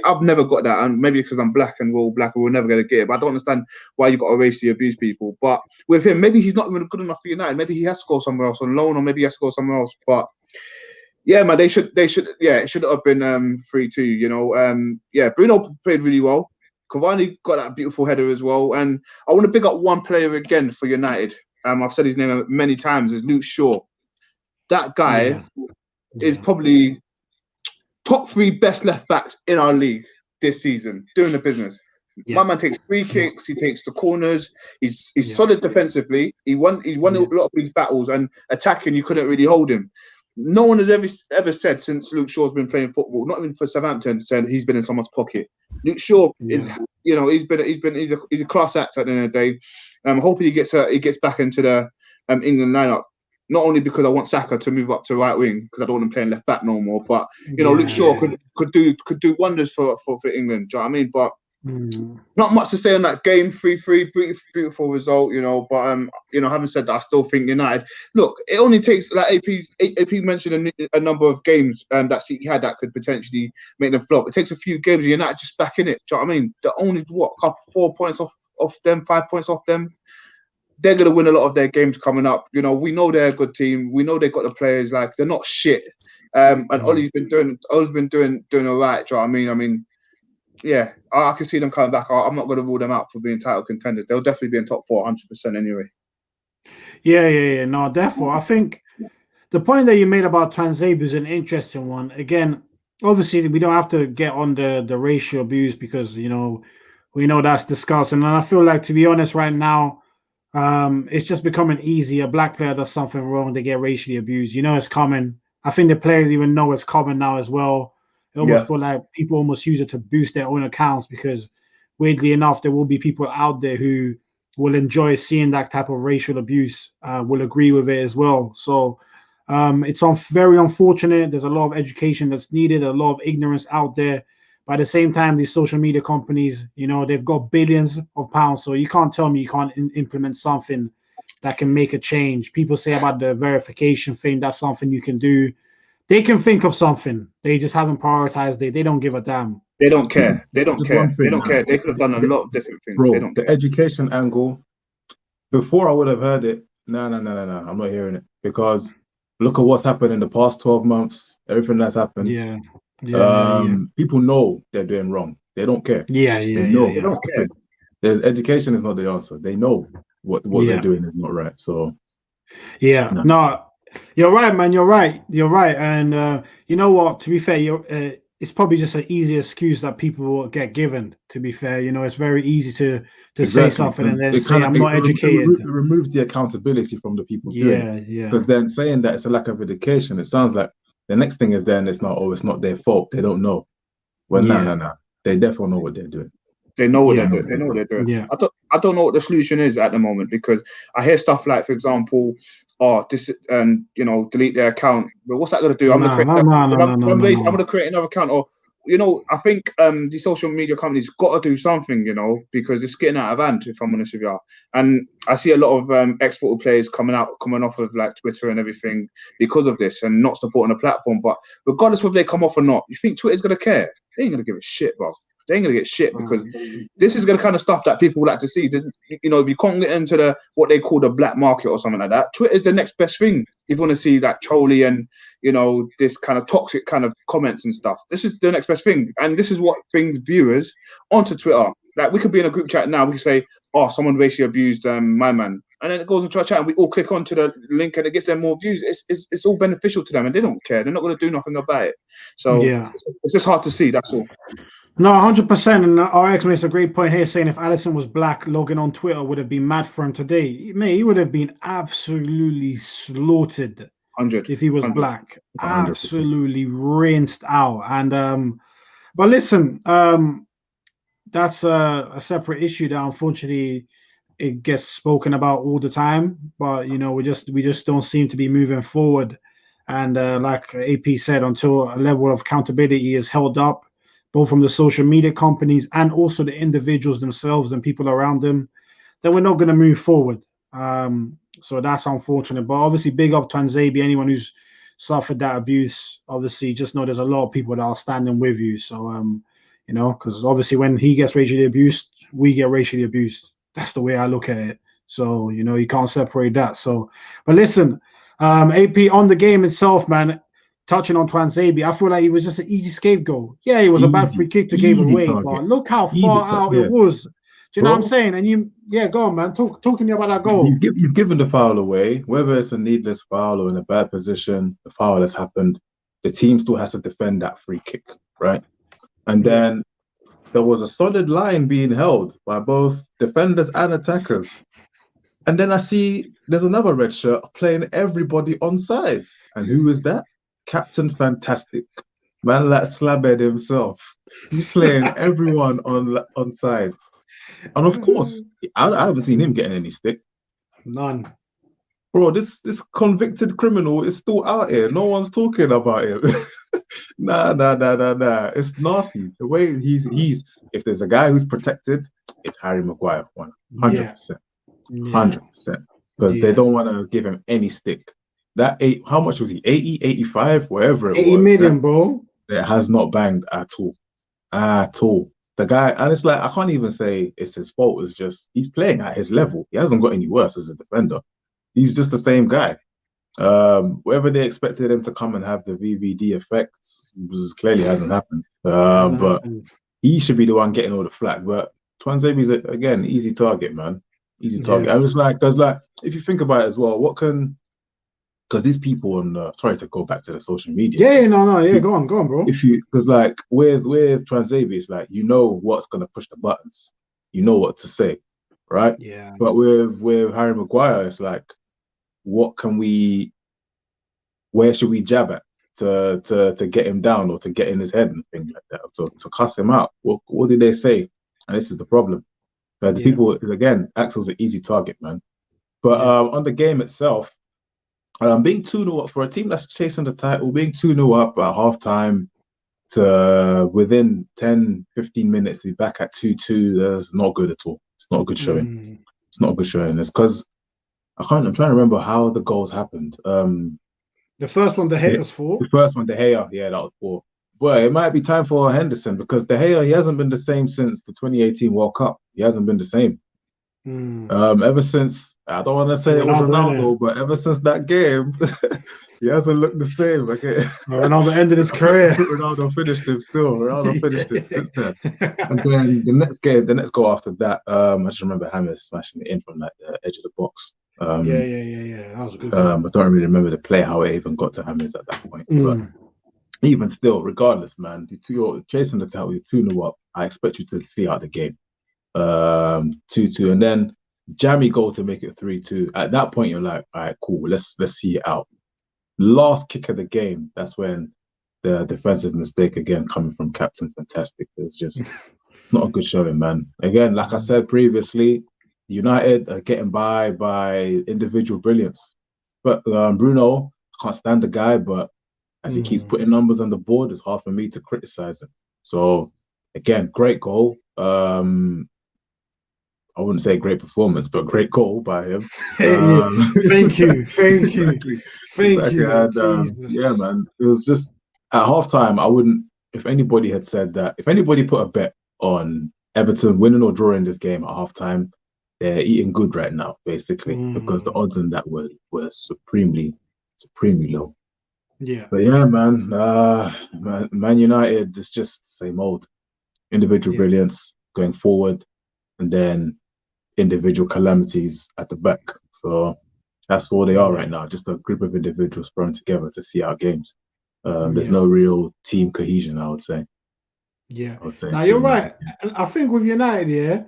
I've never got that. And maybe because I'm black and we're all black, we're never going to get it. But I don't understand why you got to racially abuse people. But with him, maybe he's not even good enough for United. Maybe he has to go somewhere else on loan, or maybe he has to go somewhere else. But yeah, man, it should have been 3-2, Bruno played really well. Cavani got that beautiful header as well. And I want to big up one player again for United. I've said his name many times, is Luke Shaw. That guy is probably top 3 best left backs in our league this season, doing the business. Yeah. My man takes free kicks, he takes the corners, he's solid defensively. He won a lot of these battles, and attacking, you couldn't really hold him. No one has ever said since Luke Shaw's been playing football, not even for Southampton, said he's been in someone's pocket. Luke Shaw is, he's a class act at the end of the day. Hopefully he gets back into the England lineup. Not only because I want Saka to move up to right wing because I don't want him playing left back no more, but Luke Shaw could do wonders for England. Do you know what I mean? But not much to say on that game. 3-3, beautiful result. But having said that, I still think United. Look, it only takes, like AP mentioned a number of games that City had that could potentially make them flop. It takes a few games. United just back in it. Do you know what I mean? They're only 4 points off them, 5 points off them. They're going to win a lot of their games coming up. We know they're a good team. We know they've got the players. Like, they're not shit. And Ollie's been doing all right. Do you know what I mean? I mean, yeah, I can see them coming back. I'm not going to rule them out for being title contenders. They'll definitely be in top 4, 100% anyway. Yeah. No, therefore, I think the point that you made about Transabi is an interesting one. Again, obviously, we don't have to get on the racial abuse because, we know that's disgusting. And I feel like, to be honest, right now, it's just becoming easy. A black player does something wrong, they get racially abused. It's coming. I think the players even know it's coming now as well. I almost feel like people almost use it to boost their own accounts because, weirdly enough, there will be people out there who will enjoy seeing that type of racial abuse, will agree with it as well. So it's very unfortunate. There's a lot of education that's needed, a lot of ignorance out there. But at the same time, these social media companies, they've got billions of pounds. So you can't tell me you can't implement something that can make a change. People say about the verification thing, that's something you can do. They can think of something. They just haven't prioritized it. They don't give a damn. They don't care. They don't care. They don't care. They could have done a lot of different things. Bro, the education angle, before I would have heard it, no, I'm not hearing it. Because look at what's happened in the past 12 months, everything that's happened. Yeah. People know they're doing wrong. They don't care. They know. They don't care. There's education is not the answer. They know what they're doing is not right. So no, You're right, man. You're right. You're right. And you know what? To be fair, it's probably just an easy excuse that people will get given. To be fair, it's very easy to say Exactly, something and because then it say kind of I'm not educated. it removes the accountability from the people doing it. Yeah, yeah, Because then saying that it's a lack of education, it sounds like the next thing is then it's not their fault. They don't know. Well, no, yeah, no, no. They definitely know what they're doing. They know what yeah, they're doing. They know what they're doing. yeah. I don't know what the solution is at the moment, because I hear stuff like, for example, this delete their account. But what's that going to do? I'm going to create. I'm going to create another account, or I think the social media companies got to do something, because it's getting out of hand, if I'm honest with you. And I see a lot of ex-football players coming off of like Twitter and everything because of this and not supporting the platform. But regardless of whether they come off or not, you think Twitter's going to care? They ain't going to give a shit, bro. They ain't gonna get shit, because this is the kind of stuff that people like to see. If you can't get into what they call the black market or something like that, Twitter is the next best thing. If you want to see that trolly and this kind of toxic kind of comments and stuff, this is the next best thing, and this is what brings viewers onto Twitter. Like, we could be in a group chat now, we can say, "Oh, someone racially abused my man," and then it goes into our chat, and we all click onto the link, and it gets them more views. It's all beneficial to them, and they don't care. They're not going to do nothing about it. So it's just hard to see. That's all. No, 100%. And RX makes a great point here, saying if Alisson was black, logging on Twitter would have been mad for him today. Mate, he would have been absolutely slaughtered. 100 if he was 100, black. 100%. Absolutely rinsed out. And but listen, that's a separate issue that unfortunately it gets spoken about all the time. But we just don't seem to be moving forward. And like AP said, until a level of accountability is held up, both from the social media companies and also the individuals themselves and people around them, then we're not going to move forward. So that's unfortunate. But obviously, big up Tanzabi, anyone who's suffered that abuse. Obviously, just know there's a lot of people that are standing with you. So, because obviously when he gets racially abused, we get racially abused. That's the way I look at it. So, you can't separate that. So, but listen, AP on the game itself, man. Touching on Twanzebe, I feel like he was just an easy scapegoat. Yeah, it was a bad free kick to give away, target. but look how far out it was. Do you know what I'm saying? And go on, man. Talk to me about that goal. You've given the foul away, whether it's a needless foul or in a bad position, the foul has happened. The team still has to defend that free kick, right? And then there was a solid line being held by both defenders and attackers. And then I see there's another red shirt playing everybody onside. And who is that? Captain Fantastic, man, like Slabhead himself. He's playing everyone on side, and of course, I haven't seen him getting any stick. None, bro. This convicted criminal is still out here. No one's talking about him. Nah. It's nasty the way he's. If there's a guy who's protected, it's Harry Maguire, 100%, 100%, because they don't want to give him any stick. How much was he? 80, 85, wherever it 80 was. million, bro. It has not banged at all. At all. The guy, and it's like, I can't even say it's his fault. It's just, he's playing at his level. He hasn't got any worse as a defender. He's just the same guy. Whether they expected him to come and have the VVD effects, clearly hasn't happened. But he should be the one getting all the flack. But Twanzebe's, again, easy target, man. Easy target. I was like, if you think about it as well, because these people on sorry to go back to the social media. Go on, bro. Because like with Twanzebe, it's like what's gonna push the buttons, what to say, right? Yeah. But with Harry Maguire, it's like, where should we jab at to get him down or to get in his head and things like that, to cuss him out? What did they say? And this is the problem. But the people, again, Axel's an easy target, man. But on the game itself, being 2-0 up for a team that's chasing the title, being 2-0 up at halftime to within 10, 15 minutes, be back at 2-2, that's not good at all. It's not a good showing. It's not a good showing. It's because I'm trying to remember how the goals happened. The first one, De Gea's for. The first one, De Gea, that was for. Well, it might be time for Henderson, because De Gea, he hasn't been the same since the 2018 World Cup. He hasn't been the same. Ever since, I don't want to say it was Ronaldo, but ever since that game, he hasn't looked the same. Okay, Ronaldo ended his career. Ronaldo finished him since then. And then the next goal after that, I just remember James smashing it in from like the edge of the box. That was a good goal. I don't really remember the play, how it even got to Hammers at that point. But even still, regardless, man, you're chasing the title, you're 2-0 up. I expect you to see out the game. 2-2, and then jammy goal to make it 3-2. At that point, you're like, all right, cool, let's see it out. Last kick of the game, that's when the defensive mistake again coming from Captain Fantastic. It's not a good showing, man. Again, like I said previously, United are getting by individual brilliance. But Bruno, I can't stand the guy, but as he keeps putting numbers on the board, it's hard for me to criticize him. So again, great goal. I wouldn't say great performance, but great goal by him. Thank you. And, yeah, man. It was just at halftime. I wouldn't. If anybody had said that, if anybody put a bet on Everton winning or drawing this game at halftime, they're eating good right now, basically, because the odds on that were supremely low. Yeah. But yeah, man. Man United is just same old. Individual brilliance going forward, and then individual calamities at the back. So that's all they are right now, just a group of individuals thrown together to see our games. There's no real team cohesion, I would say. Yeah. Now you're right. I think with United,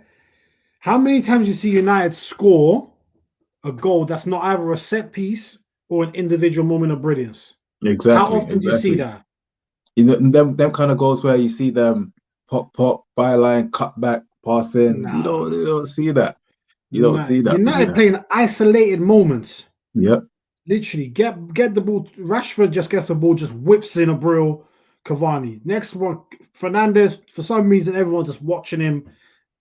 how many times you see United score a goal that's not either a set piece or an individual moment of brilliance? Exactly. How often do you see that? You know, them kind of goals where you see them pop, byline, cut back, passing. Nah. You don't see that. You don't see that. United playing isolated moments. Yep. Literally, get the ball. Rashford just gets the ball, just whips in a brill. Cavani. Next one, Fernandez. For some reason, everyone's just watching him.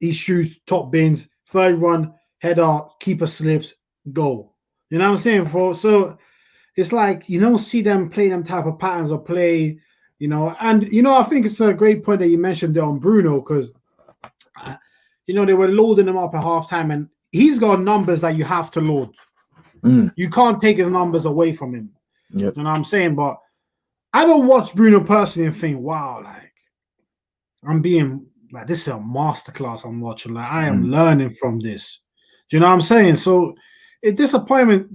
He shoots, top bins. Third one, header, keeper slips, goal. You know what I'm saying? So it's like you don't see them play them type of patterns of play. You know, and I think it's a great point that you mentioned there on Bruno, because they were loading him up at halftime, and he's got numbers that you have to load. You can't take his numbers away from him. Yep. You know what I'm saying? But I don't watch Bruno personally and think, wow, like I'm being like, this is a masterclass I'm watching. Like I am learning from this. Do you know what I'm saying? So it disappoints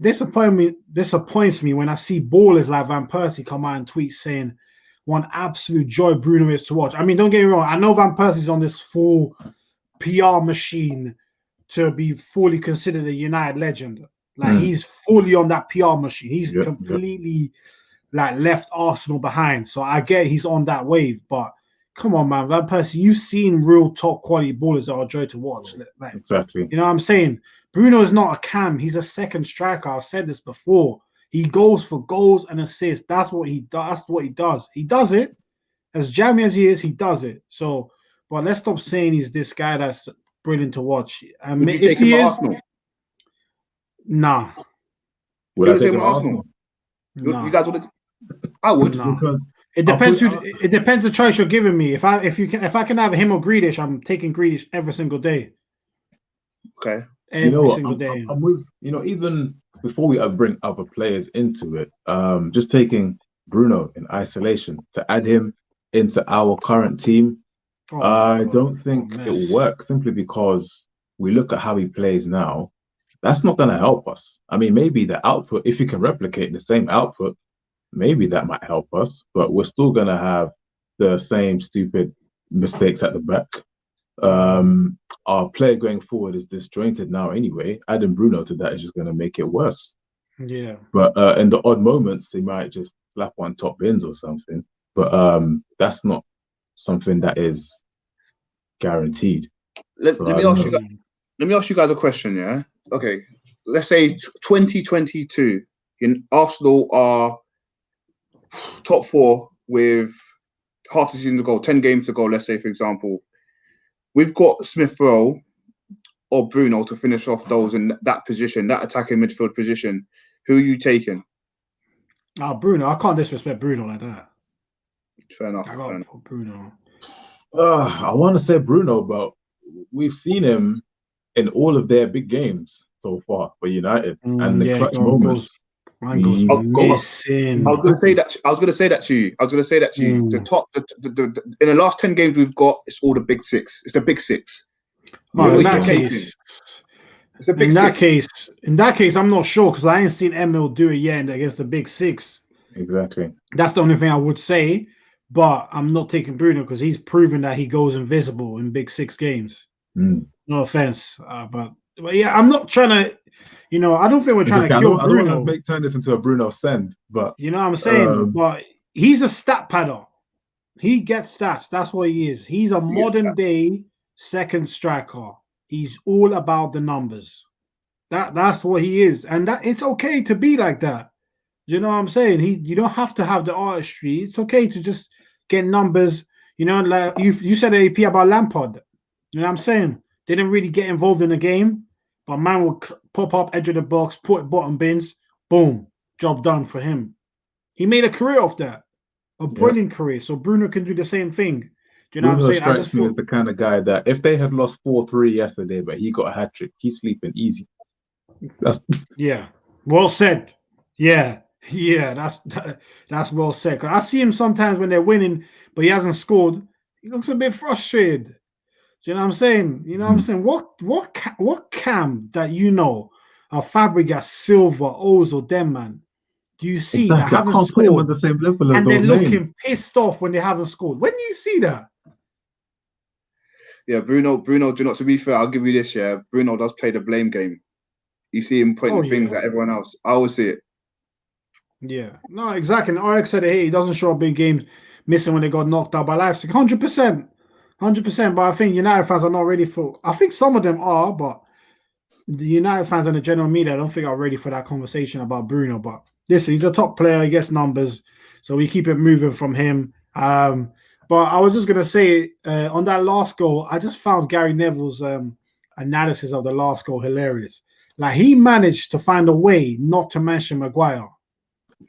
me when I see ballers like Van Persie come out and tweet saying one absolute joy Bruno is to watch. I mean, don't get me wrong. I know Van Persie's on this full PR machine to be fully considered a United legend. Like he's fully on that PR machine. He's completely like left Arsenal behind. So I get he's on that wave, but come on, man, Van Persie, you've seen real top quality ballers that are a joy to watch. Like, exactly. You know what I'm saying? Bruno is not a cam. He's a second striker. I've said this before. He goes for goals and assists. That's what he does. That's what he does. He does it. As jammy as he is, he does it. So, but let's stop saying he's this guy that's brilliant to watch. Would you take him to Arsenal? Nah. Would I take him to Arsenal? Nah. You guys would? I would. Nah. Because it depends. It depends the choice you're giving me. If I can have him or Grealish, I'm taking Grealish every single day. Okay. Every single day. I'm with even before we bring other players into it. Just taking Bruno in isolation to add him into our current team. I don't think it will work, simply because we look at how he plays now. That's not going to help us. I mean, maybe the output, if you can replicate the same output, maybe that might help us, but we're still going to have the same stupid mistakes at the back. Our player going forward is disjointed now anyway. Adding Bruno to that is just going to make it worse. Yeah. But in the odd moments, he might just slap on top bins or something. But that's not something that is guaranteed. Let me ask you guys a question, yeah? Okay. Let's say 2022, in Arsenal are top 4 with half the season to go, 10 games to go, let's say, for example. We've got Smith Rowe or Bruno to finish off those in that position, that attacking midfield position. Who are you taking? Bruno. I can't disrespect Bruno like that. Fair enough. Bruno. I want to say Bruno, but we've seen him in all of their big games so far for United, and the clutch moments. I was going to say that to you. The top, in the last 10 games we've got, it's all the big 6. It's the big 6. It's a big in that six. case, I'm not sure because I ain't seen Emil do it yet against the big six. Exactly. That's the only thing I would say. But I'm not taking Bruno because he's proven that he goes invisible in big six games. Mm. No offense, but yeah, I'm not trying to. I don't think we're trying to kill I don't Bruno. want to turn this into a Bruno send, but You know what I'm saying? But he's a stat padder. He gets stats. That's what he is. He's a modern day second striker. He's all about the numbers. That's what he is, and that it's okay to be like that. You know what I'm saying? You don't have to have the artistry. It's okay to just get numbers. Like you said AP about Lampard. You know what I'm saying? Didn't really get involved in the game, but man will pop up edge of the box, put bottom bins, boom, job done for him. He made a career of that, a brilliant career. So Bruno can do the same thing. Do you know Bruno what I'm saying? strikes me as the kind of guy that if they had lost 4-3 yesterday, but he got a hat trick, he's sleeping easy. Well said. Yeah, that's well said. I see him sometimes when they're winning, but he hasn't scored. He looks a bit frustrated. Do you know what I'm saying? You know what I'm saying? What Cam that Fabregas, Silva, Ozil, them man? Do you see that haven't I can't put him on scored the same level as and those they're names. looking pissed off when they haven't scored? When do you see that? Yeah, Bruno. To be fair, I'll give you this. Yeah, Bruno does play the blame game. You see him pointing things at everyone else. I always see it. Yeah, no, exactly. And RX said, hey, he doesn't show up big games, missing when they got knocked out by Leipzig. 100%. 100%. But I think United fans are not ready for. I think some of them are, but the United fans and the general media, I don't think are ready for that conversation about Bruno. But listen, he's a top player. He gets numbers, so we keep it moving from him. But I was just gonna say on that last goal, I just found Gary Neville's analysis of the last goal hilarious. Like he managed to find a way not to mention Maguire.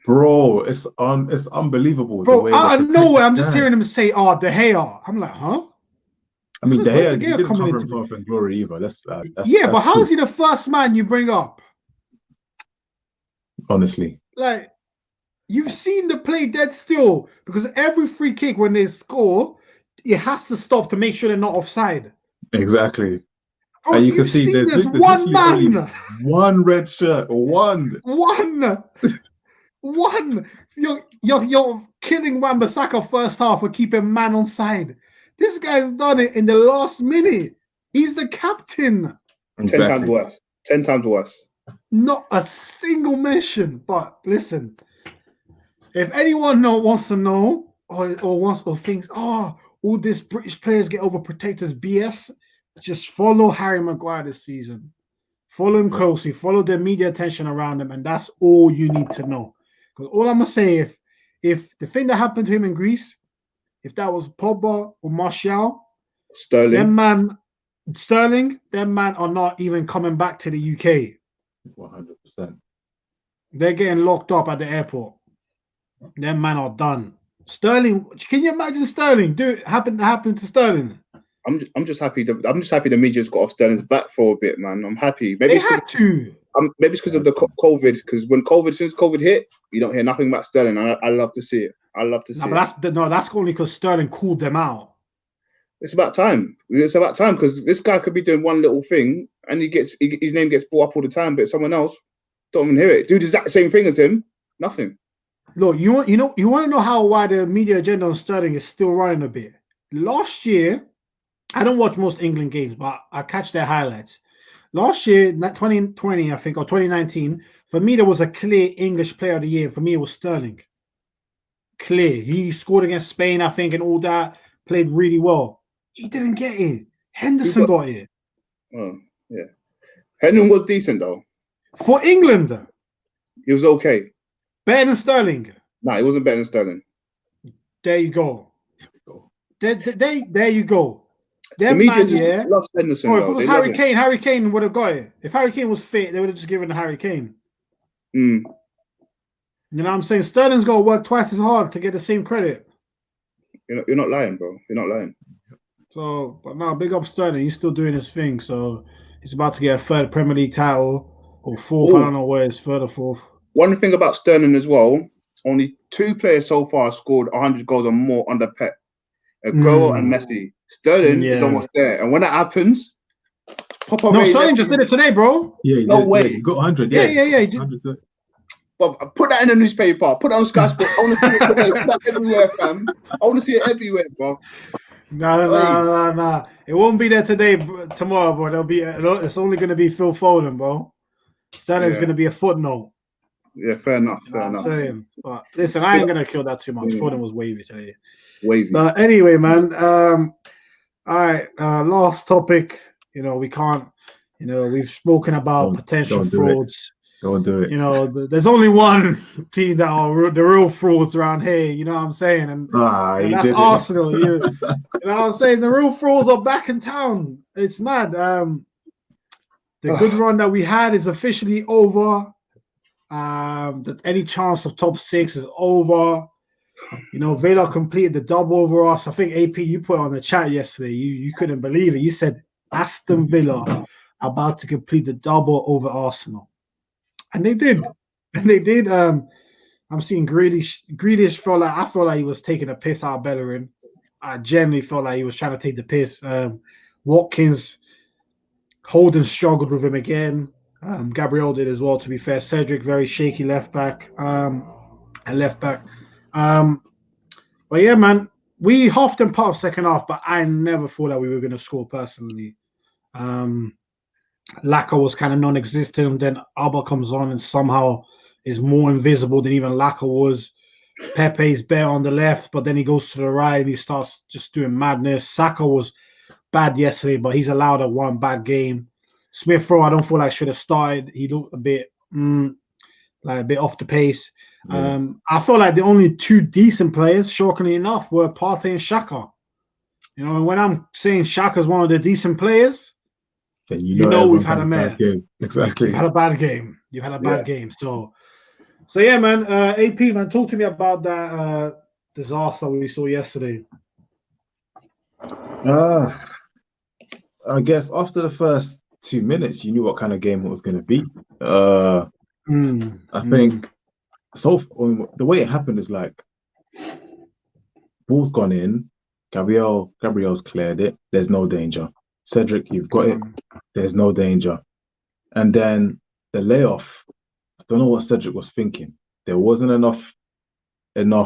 Bro, it's unbelievable. Bro, out of nowhere, I'm just hearing him say, De Gea. I'm like, huh? I mean, De Gea, he didn't coming cover himself in glory either. That's but how is he the first man you bring up? Honestly. Like, you've seen the play dead still because every free kick when they score, it has to stop to make sure they're not offside. Exactly. Bro, and you can see there's one man. One red shirt. One. You're killing Wan-Bissaka first half for keeping man on side. This guy's done it in the last minute. He's the captain. Exactly. 10 times worse. 10 times worse. Not a single mention. But listen, if anyone wants to know or thinks, all these British players get overprotected BS, just follow Harry Maguire this season. Follow him closely. Follow the media attention around him, and that's all you need to know. Because all I'm gonna say, if the thing that happened to him in Greece, if that was Pogba or Martial, them man are not even coming back to the UK. 100%. They're getting locked up at the airport. Them man are done. Sterling, can you imagine Sterling? Happen to Sterling? I'm just happy. I'm just happy the media's got off Sterling's back for a bit, man. I'm happy. Maybe it's because of the COVID. Because since COVID hit, you don't hear nothing about Sterling. I love to see it. I love to see it. That's only because Sterling called them out. It's about time. It's about time because this guy could be doing one little thing and his name gets brought up all the time, but someone else don't even hear it. Do the exact same thing as him. Nothing. Look, you want to know why the media agenda on Sterling is still running a bit. Last year, I don't watch most England games, but I catch their highlights. Last year, 2020, I think, or 2019, for me, there was a clear English player of the year. For me, it was Sterling. Clear. He scored against Spain, I think, and all that. Played really well. He didn't get it. Henderson got it. Oh, yeah. Henderson was decent, though. For England. He was okay. Better than Sterling. Nah, he wasn't better than Sterling. There you go. There you go. The media just loves Henderson. If it was Harry Kane would have got it. If Harry Kane was fit, they would have just given it to Harry Kane. You know what I'm saying? Sterling's got to work twice as hard to get the same credit. You're not lying, bro. You're not lying. So, but now, big up Sterling. He's still doing his thing. So, he's about to get a third Premier League title or fourth. I don't know where it's third or fourth. One thing about Sterling as well, only 2 players so far scored 100 goals or more under Pep. Aguero and Messi. Sterling is almost there. And when that happens, Pop No, Sterling just did it today, bro. Yeah, he No did it way. today. He got 100. Yeah. He got 100. But put that in the newspaper. Put that on Sky Sports. I want to see it today. Put that everywhere, fam. I want to see it everywhere, bro. No. It won't be there today, tomorrow, bro. It's only going to be Phil Foden, bro. Sterling's going to be a footnote. Yeah, fair enough. Fair I'm enough. saying. But listen, I ain't going to kill that too much. Foden was wavy today. Wavy. But anyway, man. All right. Last topic. We can't. We've spoken about potential frauds. Don't do it. There's only one team that are the real frauds around here. You know what I'm saying? And that's Arsenal. You know what I'm saying? The real frauds are back in town. It's mad. The good run that we had is officially over. Any chance of top 6 is over. Villa completed the double over us. I think AP, you put it on the chat yesterday. You couldn't believe it. You said Aston Villa about to complete the double over Arsenal. And they did. I'm seeing Grealish felt like, I felt like he was taking a piss out of Bellerin. I genuinely felt like he was trying to take the piss. Watkins, Holden struggled with him again. Gabriel did as well, to be fair. Cedric, very shaky left back. But yeah, man, we half them part of second half, but I never thought that we were going to score personally. Laka was kind of non-existent. Then Alba comes on and somehow is more invisible than even Laka was. Pepe's better on the left, but then he goes to the right and he starts just doing madness. Saka was bad yesterday, but he's allowed one bad game. Smith Rowe, I don't feel like should have started. He looked a bit off the pace. Yeah. I feel like the only 2 decent players, shockingly enough, were Partey and Xhaka. And when I'm saying Xhaka's one of the decent players, then you know we've had a mare. Exactly. You've had a bad game. You've had a bad game. So yeah, man. AP, man, talk to me about that disaster we saw yesterday. I guess after the first 2 minutes, you knew what kind of game it was going to be. I think the way it happened is like ball's gone in, Gabriel's cleared it. There's no danger. Cedric, you've got it. There's no danger. And then the layoff. I don't know what Cedric was thinking. There wasn't enough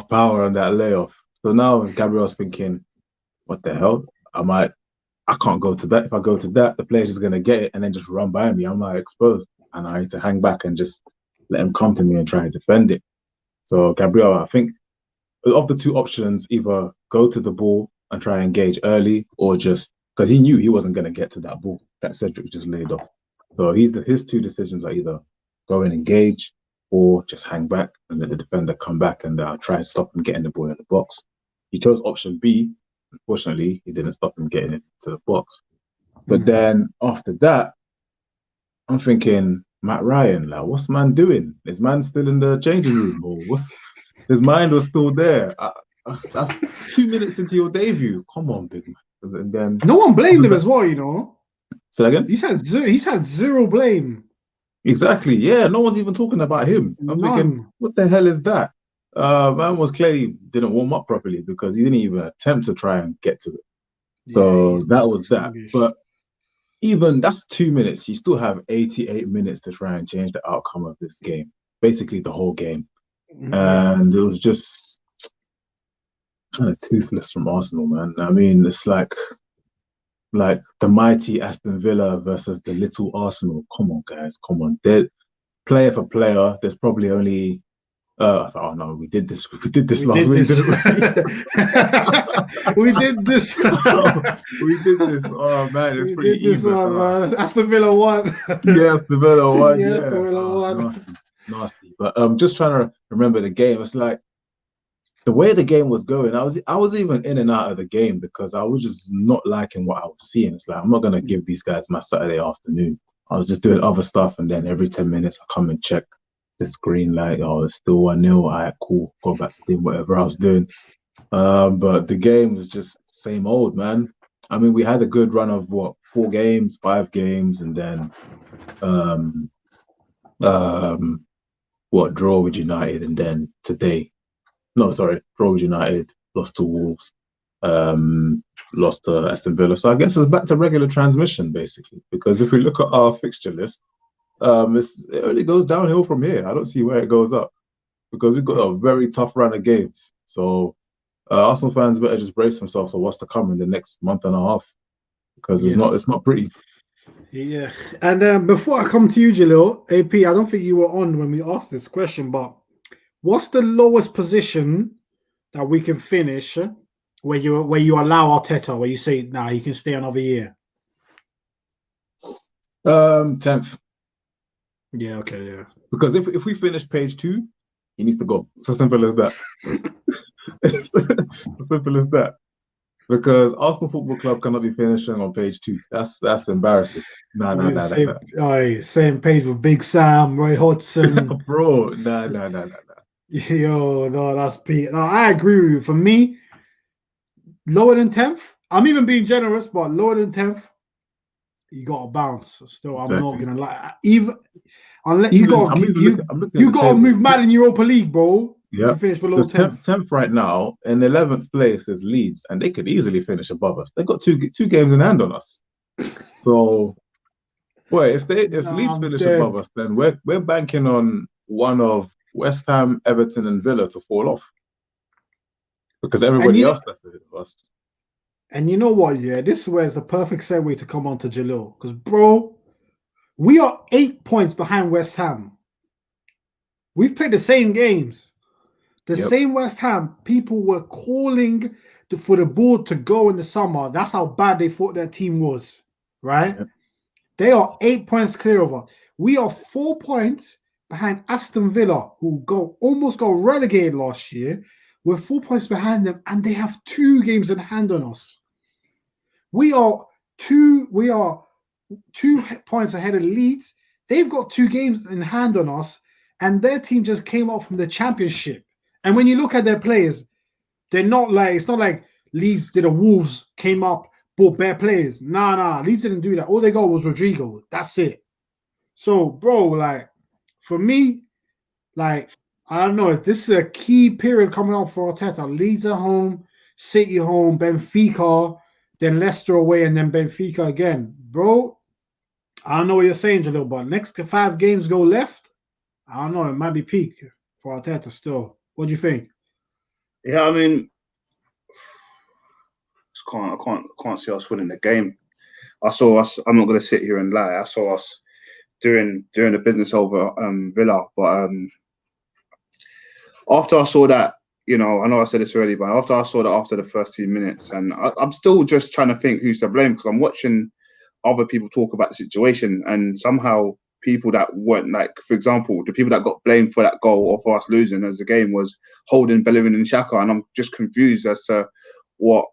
power on that layoff. So now Gabriel's thinking, what the hell? I can't go to that. If I go to that, the player's just going to get it and then just run by me. I'm not exposed. And I need to hang back and just let him come to me and try and defend it. So Gabriel, I think, of the 2 options, either go to the ball and try and engage early, or just, because he knew he wasn't going to get to that ball that Cedric just laid off. So his 2 decisions are either go and engage or just hang back and let the defender come back and try and stop him getting the ball in the box. He chose option B. Unfortunately, he didn't stop him getting it to the box. But then after that, I'm thinking, Matt Ryan, like, what's man doing? Is man still in the changing room? Or his mind was still there. 2 minutes into your debut. Come on, big man. And then no one blamed him as well, Say again? He's had zero blame. Exactly. Yeah, no one's even talking about him. I'm thinking, what the hell is that? Man was clearly didn't warm up properly because he didn't even attempt to try and get to it. So that was that. But even that's 2 minutes. You still have 88 minutes to try and change the outcome of this game. Basically the whole game. And it was just kind of toothless from Arsenal, man. I mean, it's like the mighty Aston Villa versus the little Arsenal. Come on, guys. Come on. Player for player, there's probably only oh no, we did this last week, didn't we? We did this. We did this. Oh man, it's pretty easy. Aston Villa won. Yeah, Aston Villa won. Yeah, Aston Villa won. Nasty. But just trying to remember the game. It's like the way the game was going. I was even in and out of the game because I was just not liking what I was seeing. It's like, I'm not gonna give these guys my Saturday afternoon. I was just doing other stuff, and then every 10 minutes I come and check the screen, like, oh, it's still 1-0. All right, cool. Go back to doing whatever I was doing. But the game was just same old, man. I mean, we had a good run of 5 games, and then draw with United, and then today. No, sorry, draw with United, lost to Wolves, lost to Aston Villa. So I guess it's back to regular transmission, basically. Because if we look at our fixture list, it only goes downhill from here. I don't see where it goes up because we've got a very tough run of games. So Arsenal fans better just brace themselves for what's to come in the next month and a half because it's not pretty. Yeah, and before I come to you, Jalil, AP, I don't think you were on when we asked this question, but what's the lowest position that we can finish where you allow Arteta, where you say, nah, you can stay another year? 10th. Yeah, okay, yeah. Because if we finish page 2, he needs to go. It's as simple as that. It's as simple as that. Because Arsenal Football Club cannot be finishing on page 2. That's embarrassing. Nah. Same page with Big Sam, Roy Hodgson. Bro, nah. Yo, no, that's Pete. No, I agree with you. For me, lower than 10th. I'm even being generous, but lower than 10th, you got to bounce. Still, exactly. I'm not gonna lie. Unless you got to move mad in Europa League, bro. Yeah, you finish below 10th right now. In 11th place is Leeds, and they could easily finish above us. They've got two games in hand on us. So, boy, if Leeds finish above us, then we're banking on one of West Ham, Everton, and Villa to fall off because everybody else that's ahead of us. And you know what? Yeah, this is where it's the perfect segue to come on to Jalil. Because, bro, we are 8 points behind West Ham. We've played the same games. The same West Ham, people were calling for the board to go in the summer. That's how bad they thought their team was, right? Yep. They are 8 points clear of us. We are 4 points behind Aston Villa, who almost got relegated last year. We're 4 points behind them, and they have 2 games in hand on us. We are 2 points ahead of Leeds. They've got 2 games in hand on us, and their team just came up from the Championship. And when you look at their players, they're not like, it's not like Leeds did a Wolves, came up, bought bare players. Nah, Leeds didn't do that. All they got was Rodrigo. That's it. So, bro, like, for me, like, I don't know, if this is a key period coming up for Arteta. Leeds at home, City home, Benfica, then Leicester away, and then Benfica again. Bro, I don't know what you're saying, Jalil, but next 5 games go left, I don't know, it might be peak for Arteta still. What do you think? Yeah, I mean, I can't see us winning the game. I saw us. I'm not going to sit here and lie. I saw us doing the business over Villa, but after I saw that, I know I said this already, but after I saw that after the first 2 minutes, and I'm still just trying to think who's to blame because I'm watching other people talk about the situation, and somehow people that weren't, like, for example, the people that got blamed for that goal or for us losing as the game was Foden, Bellerin, and Xhaka, and I'm just confused as to what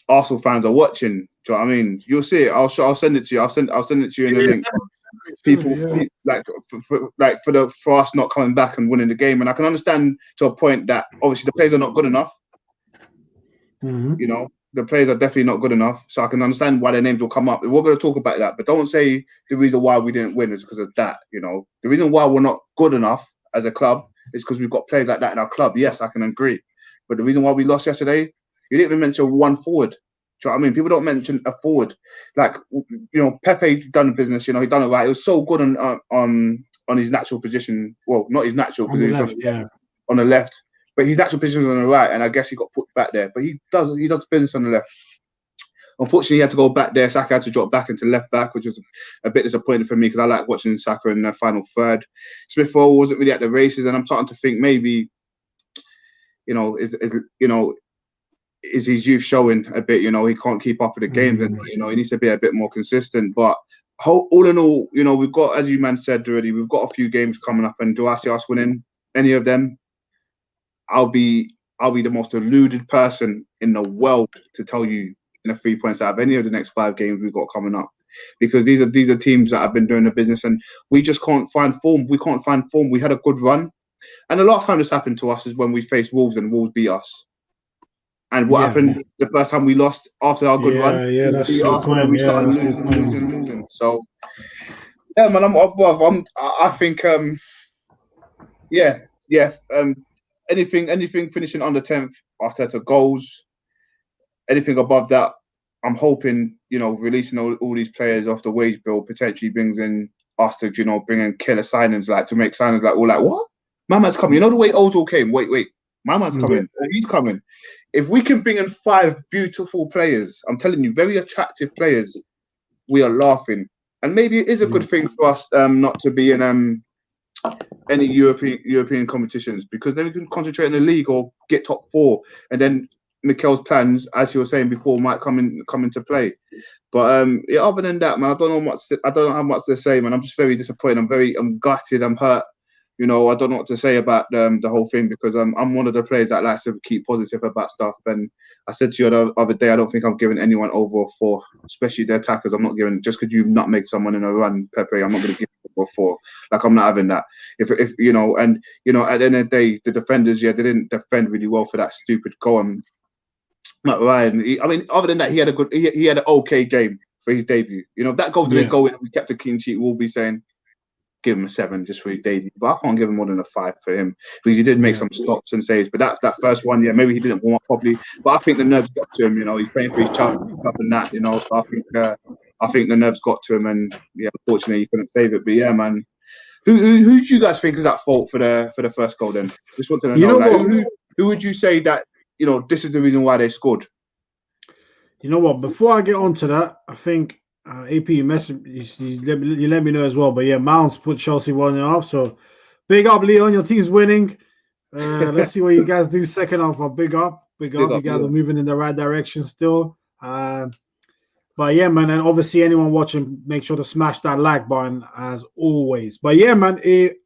Arsenal fans are watching. Do you know what I mean? You'll see it. I'll send it to you. I'll send it to you in a link. People for us not coming back and winning the game, and I can understand to a point that obviously the players are not good enough. Mm-hmm. The players are definitely not good enough, so I can understand why their names will come up. We're going to talk about that, but don't say the reason why we didn't win is because of that. The reason why we're not good enough as a club is because we've got players like that in our club. Yes, I can agree, but the reason why we lost yesterday, you didn't even mention one forward. Do you know what I mean? People don't mention a forward. Like, Pepe done the business. He done it right. It was so good on his natural position. Well, not his natural because he's on the left. But his natural position was on the right, and I guess he got put back there. But he does the business on the left. Unfortunately, he had to go back there. Saka had to drop back into left back, which was a bit disappointing for me because I like watching Saka in the final third. Smith Rowe wasn't really at the races, and I'm starting to think maybe, is his youth showing a bit? He can't keep up with the games, and he needs to be a bit more consistent. But all in all, we've got, as you man said already, we've got a few games coming up, and do I see us winning any of them? I'll be the most deluded person in the world to tell you in a 3 points out of any of the next 5 games we've got coming up, because these are teams that have been doing the business, and we just can't find form. We can't find form. We had a good run, and the last time this happened to us is when we faced Wolves and Wolves beat us. And what happened the first time we lost after our good run? Yeah, that's the point. We started losing. So, yeah, man, I think, anything finishing under 10th, Arteta goes. anything above that, I'm hoping, releasing all these players off the wage bill potentially brings in us to, bring in killer signings, like to make signings like, all like, what? My man's coming. You know the way Ozil came? Wait. My man's coming. Oh, he's coming. If we can bring in 5 beautiful players, I'm telling you, very attractive players, we are laughing. And maybe it is a good thing for us not to be in any European competitions, because then we can concentrate on the league or get top 4, and then Mikel's plans, as he was saying before, might come into play. But other than that, man, I don't know how much to say, man. I'm just very disappointed. I'm gutted. I'm hurt. I don't know what to say about the whole thing, because I'm one of the players that likes to keep positive about stuff. And I said to you the other day, I don't think I'm giving anyone over a 4, especially the attackers. I'm not giving, just because you've not made someone in a run, Pepe, I'm not going to give over a 4. Like, I'm not having that. If at the end of the day, the defenders, they didn't defend really well for that stupid goal. And Matt Ryan, other than that, he had an okay game for his debut. If that goal didn't go in, we kept a clean sheet, we'll be saying, give him a 7 just for his debut. But I can't give him more than a 5 for him, because he did make some stops and saves. But that first one, maybe he didn't warm up properly. But I think the nerves got to him. He's playing for his child and that. So I think the nerves got to him, and unfortunately he couldn't save it. But yeah, man, who do you guys think is at fault for the first goal? Then just wanted to know, who would you say that this is the reason why they scored? You know what? Before I get on to that, I think AP, you let me know as well. But yeah, Mounts put Chelsea 1-0 up. So big up, Leon. Your team's winning. Let's see what you guys do second half. Big up. You guys are moving in the right direction still. But yeah, man, and obviously anyone watching, make sure to smash that like button as always. But yeah, man,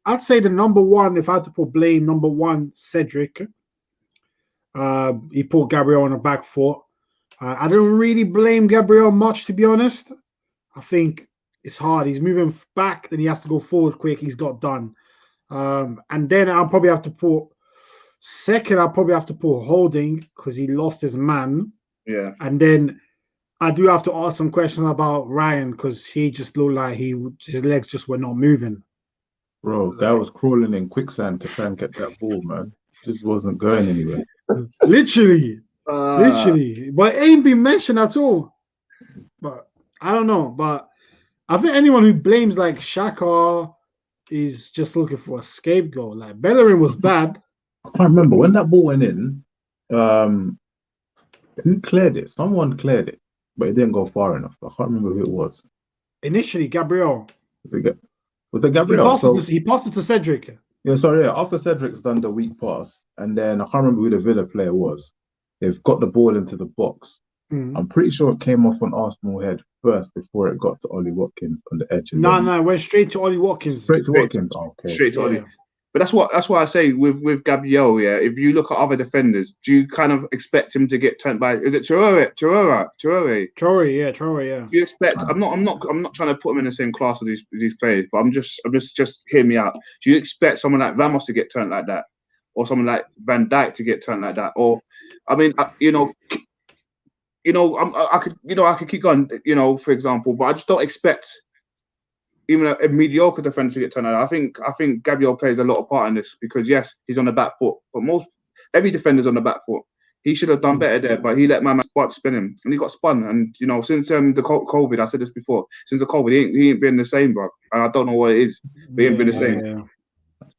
I'd say the number one, if I had to put blame, number one, Cedric. He put Gabriel on the back foot. I don't really blame Gabriel much, to be honest. I think it's hard. He's moving back, then he has to go forward quick. He's got done. And then I'll probably have to put Holding, because he lost his man. Yeah. And then I do have to ask some questions about Ryan, because he just looked like his legs just were not moving. Bro, that was crawling in quicksand to try and get that ball, man. Just wasn't going anywhere. Literally. But it ain't been mentioned at all. But I don't know. But I think anyone who blames like Xhaka is just looking for a scapegoat. Like, Bellerin was bad. I can't remember when that ball went in. Who cleared it? Someone cleared it, but it didn't go far enough. I can't remember who it was. Initially, Gabriel. Was it Gabriel? He passed it to Cedric. Yeah, sorry. Yeah, after Cedric's done the weak pass, and then I can't remember who the Villa player was. They've got the ball into the box. I'm pretty sure it came off on Arsenal head first before it got to Ollie Watkins on the edge. No, it went straight to Ollie Watkins. Straight to Watkins. Okay. Straight to Ollie. But that's why I say with Gabriel, if you look at other defenders, do you kind of expect him to get turned by? Is it Traore? Traore, yeah. Do you expect? I'm not trying to put him in the same class as these players, but I'm just hear me out. Do you expect someone like Ramos to get turned like that, or someone like Van Dijk to get turned like that? Or, I mean, I could keep going, for example, but I just don't expect even a mediocre defender to get turned out. I think Gabriel plays a lot of part in this, because yes, he's on the back foot, but every defender's on the back foot. He should have done better there, but he let my man spin him, and he got spun. And since the COVID, I said this before, since the COVID, he ain't been the same, bro. And I don't know what it is, but he ain't been the same. Yeah.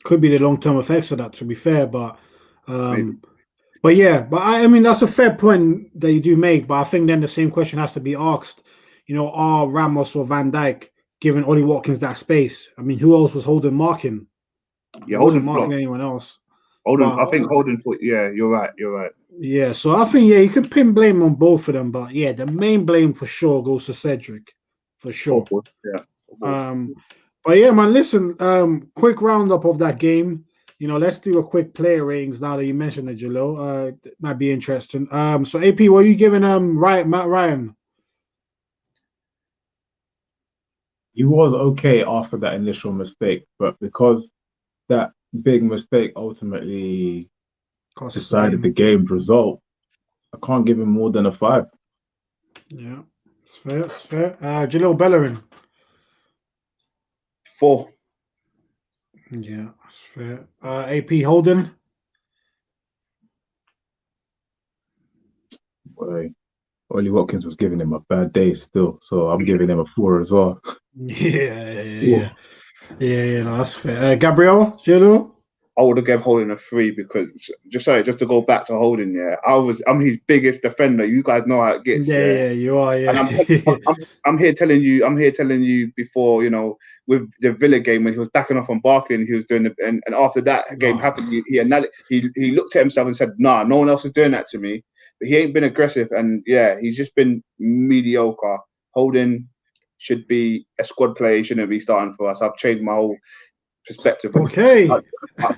Could be the long-term effects of that, to be fair, but I mean, that's a fair point that you do make. But I think then the same question has to be asked. Are Ramos or Van Dijk giving Ollie Watkins that space? I mean, who else was Holding marking? Yeah, Holding marking anyone else. I think Holding foot. Yeah, you're right. Yeah, so I think you can pin blame on both of them, but yeah, the main blame for sure goes to Cedric, for sure. Yeah. But yeah, man, listen. Quick roundup of that game. Let's do a quick player ratings now that you mentioned it, Jalil. It might be interesting. So AP, what are you giving Matt Ryan? He was okay after that initial mistake, but because that big mistake ultimately decided the game's result, I can't give him more than a 5. Yeah, it's fair. Jalil Bellerin. 4. Yeah, that's fair. AP Holding. Boy, Ollie Watkins was giving him a bad day still, so I'm giving him a 4 as well. Yeah. No, that's fair. Gabriel, Jelo? I would have gave Holding a 3 because just to go back to Holding. Yeah, I'm his biggest defender. You guys know how it gets. Yeah, you are. Yeah, and I'm here telling you before, you know, with the Villa game when he was backing off on Barclays and he was doing and after that game happened, he looked at himself and said, "Nah, no one else is doing that to me." But he ain't been aggressive, and yeah, he's just been mediocre. Holding should be a squad player. He shouldn't be starting for us. I've changed my whole perspective. Okay.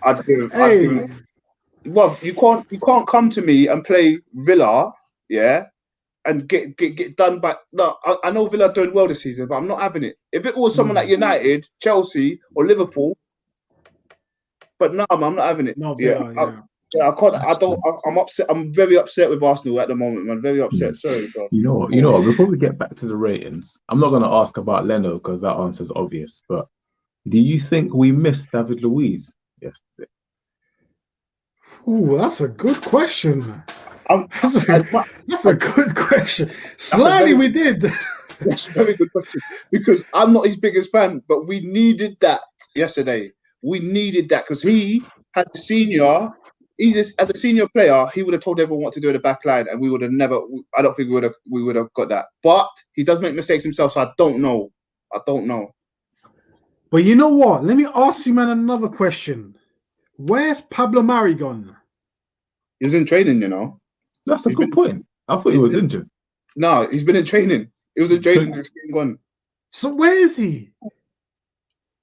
I'd give him. Well, you can't come to me and play Villa, yeah, and get done by. No, I know Villa are doing well this season, but I'm not having it. If it was someone like United, Chelsea, or Liverpool, but no, I'm not having it. No, Villa, I can't. I'm upset. I'm very upset with Arsenal at the moment. I'm very upset. Sorry, bro. You know what? Before we get back to the ratings, I'm not going to ask about Leno because that answer is obvious. But do you think we missed David Luiz yesterday? Ooh, that's a good question. That's a good question. Slightly, we did. That's a very good question because I'm not his biggest fan, but we needed that yesterday. We needed that because he as a senior player, he would have told everyone what to do in the back line, and we would have never. I don't think we would have got that. But he does make mistakes himself, so I don't know. But you know what? Let me ask you, man, another question. Where's Pablo Mari gone? He's in training, you know. That's a good point. I thought he was injured. No, he's been in training. He was in training. Just gone. So where is he?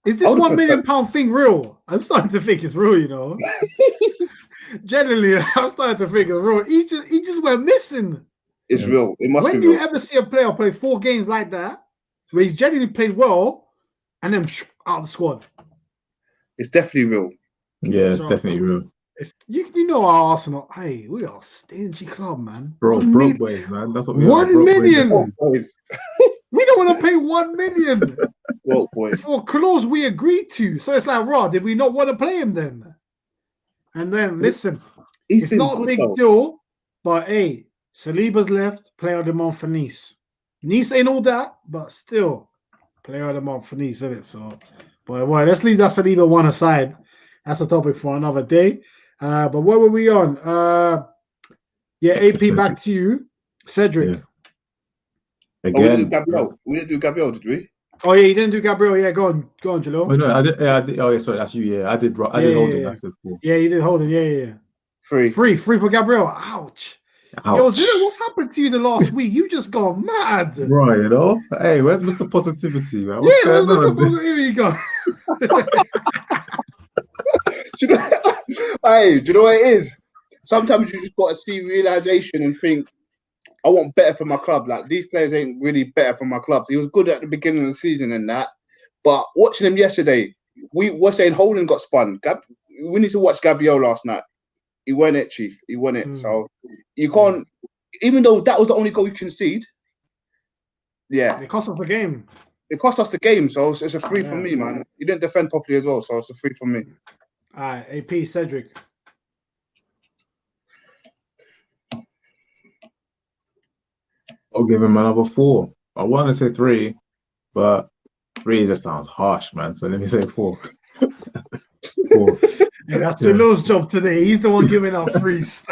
Is this £1 million thing real? I'm starting to think it's real, you know. Generally, I'm starting to think it's real. He just went missing. It's real. It must be real. When do you ever see a player play 4 games like that, where he's generally played well, and then out of the squad? It's definitely real. Yeah, it's definitely real. You know our Arsenal. Hey, we are a stingy club, man. Broke boys, man. That's what we are. 1 million. We don't want to pay 1 million. Broke boys. For a clause we agreed to. So it's like, raw. Did we not want to play him then? And then listen, it's not a big deal, but hey, Saliba's left. Player of the month for Nice. Nice ain't all that, but still, player of the month for Nice, isn't it? So, boy, let's leave that Saliba one aside. That's a topic for another day. But where were we on? AP, back to you, Cedric. Yeah. Again, we didn't do Gabriel, did we? Oh yeah, you didn't do Gabriel. Yeah, go on, Jalo. Oh no, I did. Oh yeah, sorry, that's you. Yeah, I did. I did Holding. Yeah. I said 4. Yeah, you did Holding. Yeah. 3 for Gabriel. Ouch. Yo, Jalo, what's happened to you the last week? You just gone mad. Right, you know. Hey, where's Mr. Positivity, man? What's going on? Mr. Positivity gone? Hey, do you know what it is? Sometimes you just got to see realization and think, I want better for my club. Like, these players ain't really better for my club. He was good at the beginning of the season and that, but watching him yesterday, we were saying Holding got spun. We need to watch Gabriel last night. He won it, Chief. He won it. So you can't, even though that was the only goal you concede. Yeah, it cost us the game. It cost us the game, so it's a 3 for me, man. You didn't defend properly as well, so it's a 3 for me. All right, AP, Cedric. I'll give him another 4. I want to say 3, but 3 just sounds harsh, man. So let me say 4. 4. Yeah, that's Jalo's job today. He's the one giving out 3s.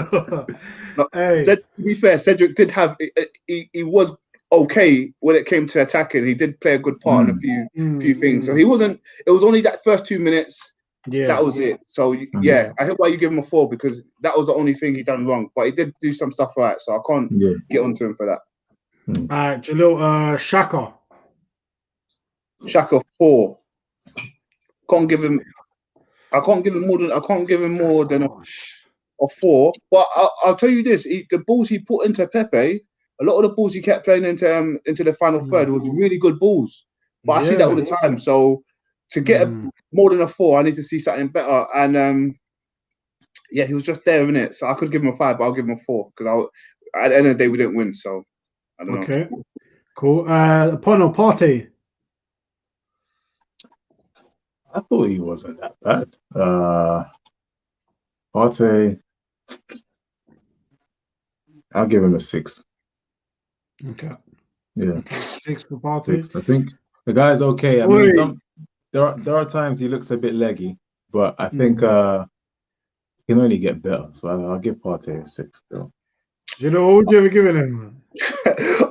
To be fair, Cedric did have. He was okay when it came to attacking. He did play a good part in a few things. So he wasn't. It was only that first 2 minutes. Yeah, that was it. So yeah, I hope why you give him a 4 because that was the only thing he done wrong. But he did do some stuff right, so I can't get onto him for that. All right, Jalil, Shaka. Shaka 4. Can't give him. I can't give him more than a 4. But I'll tell you this: the balls he put into Pepe, a lot of the balls he kept playing into the final third was really good balls. But I see that all the time. So to get more than a 4, I need to see something better. And he was just there, innit? So I could give him a 5, but I'll give him a 4 because at the end of the day we didn't win. So I don't know. Okay, cool. Pono Partey. I thought he wasn't that bad. Partey, I'll give him a 6. Okay. Yeah, 6 for Partey. 6. I think the guy's okay. I Oi. mean, there are times he looks a bit leggy, but I think Mm. he can only get better. So I'll give Partey a 6 still. Do you know what would you ever given him?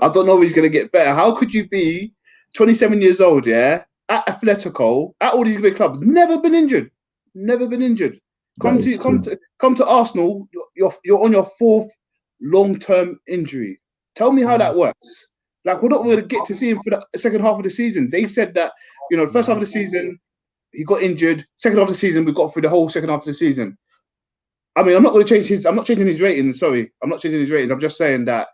I don't know if he's going to get better. How could you be 27 years old, yeah, at Atletico, at all these big clubs, never been injured? Never been injured. Come to Arsenal, you're on your 4th long-term injury. Tell me how that works. Like, we're not going to get to see him for the second half of the season. They said that, the first half of the season, he got injured. Second half of the season, we got through the whole second half of the season. I mean, I'm not changing his ratings. Sorry, I'm not changing his ratings. I'm just saying that,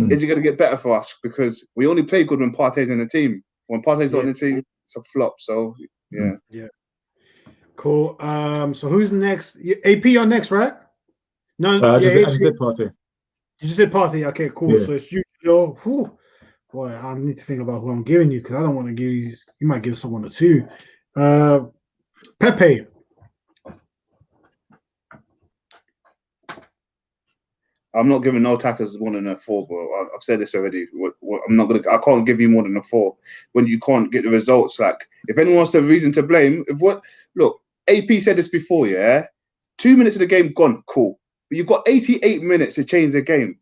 is it going to get better for us? Because we only play good when Partey's in the team. When Partey's not in the team, it's a flop. So, yeah. Yeah. Cool. So who's next? AP, you're next, right? No, I yeah. just did Partey. You just said Partey. Okay, cool. Yeah. So it's you, Joe. Boy, I need to think about who I'm giving you because I don't want to give you. You might give someone a 2. Pepe. I'm not giving no attackers more than a 4, bro. I've said this already. I can't give you more than a 4 when you can't get the results. Like, if anyone wants the reason to blame, look, AP said this before, yeah. 2 minutes of the game gone, cool. But you've got 88 minutes to change the game.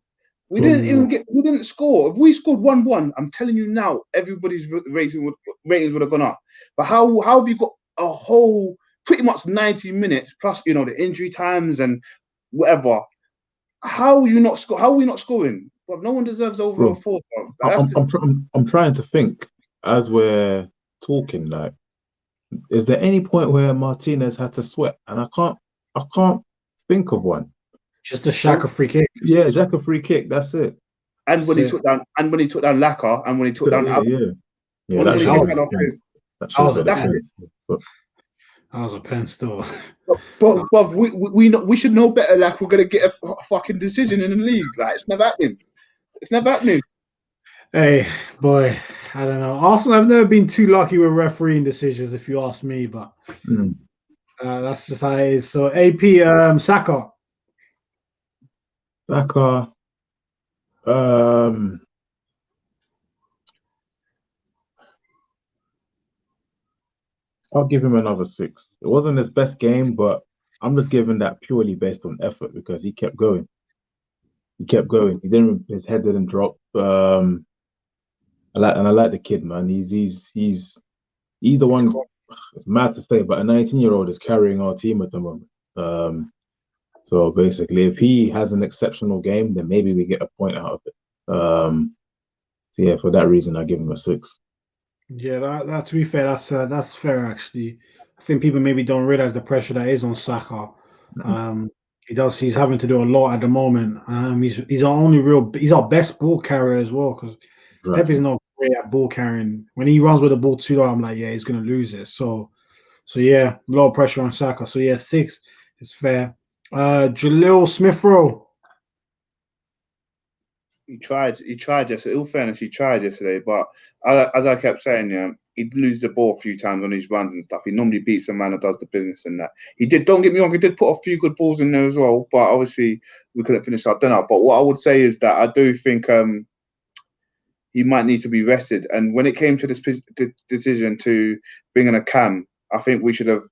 We didn't score. If we scored 1-1, I'm telling you now, everybody's ratings would have gone up. But how have you got a whole pretty much 90 minutes plus, the injury times and whatever? How are we not scoring? But no one deserves over a 4. I'm trying to think as we're talking. Like, is there any point where Martinez had to sweat? And I can't think of one. Just a Xhaka free kick. Yeah, Xhaka free kick. That's it. And when he took down Laka, and when he took down That was a pen still. But we should know better. Like, we're gonna get a fucking decision in the league. Like, it's never happening. It's never happening. Hey, boy, I don't know. Arsenal have never been too lucky with refereeing decisions, if you ask me. But that's just how it is. So AP, Saka. I'll give him another 6. It wasn't his best game, but I'm just giving that purely based on effort because he kept going. His head didn't drop. I like the kid, man. He's the one. It's mad to say, but a 19-year-old is carrying our team at the moment. So basically, if he has an exceptional game, then maybe we get a point out of it. So yeah, for that reason, I give him a 6. Yeah, that to be fair, that's fair actually. I think people maybe don't realize the pressure that is on Saka. He's having to do a lot at the moment. He's our best ball carrier as well because Pepe's not great at ball carrying. When he runs with the ball too low, I'm like, yeah, he's gonna lose it. So yeah, a lot of pressure on Saka. So yeah, 6 is fair. Jalil Smith-Rowe. He tried yesterday. In all fairness, he tried yesterday, but as I kept saying, yeah, he'd lose the ball a few times on his runs and stuff. He normally beats a man that does the business and that. He did. Don't get me wrong. He did put a few good balls in there as well, but obviously we couldn't finish our dinner. But what I would say is that I do think he might need to be rested. And when it came to this decision to bring in a Cam, I think we should have.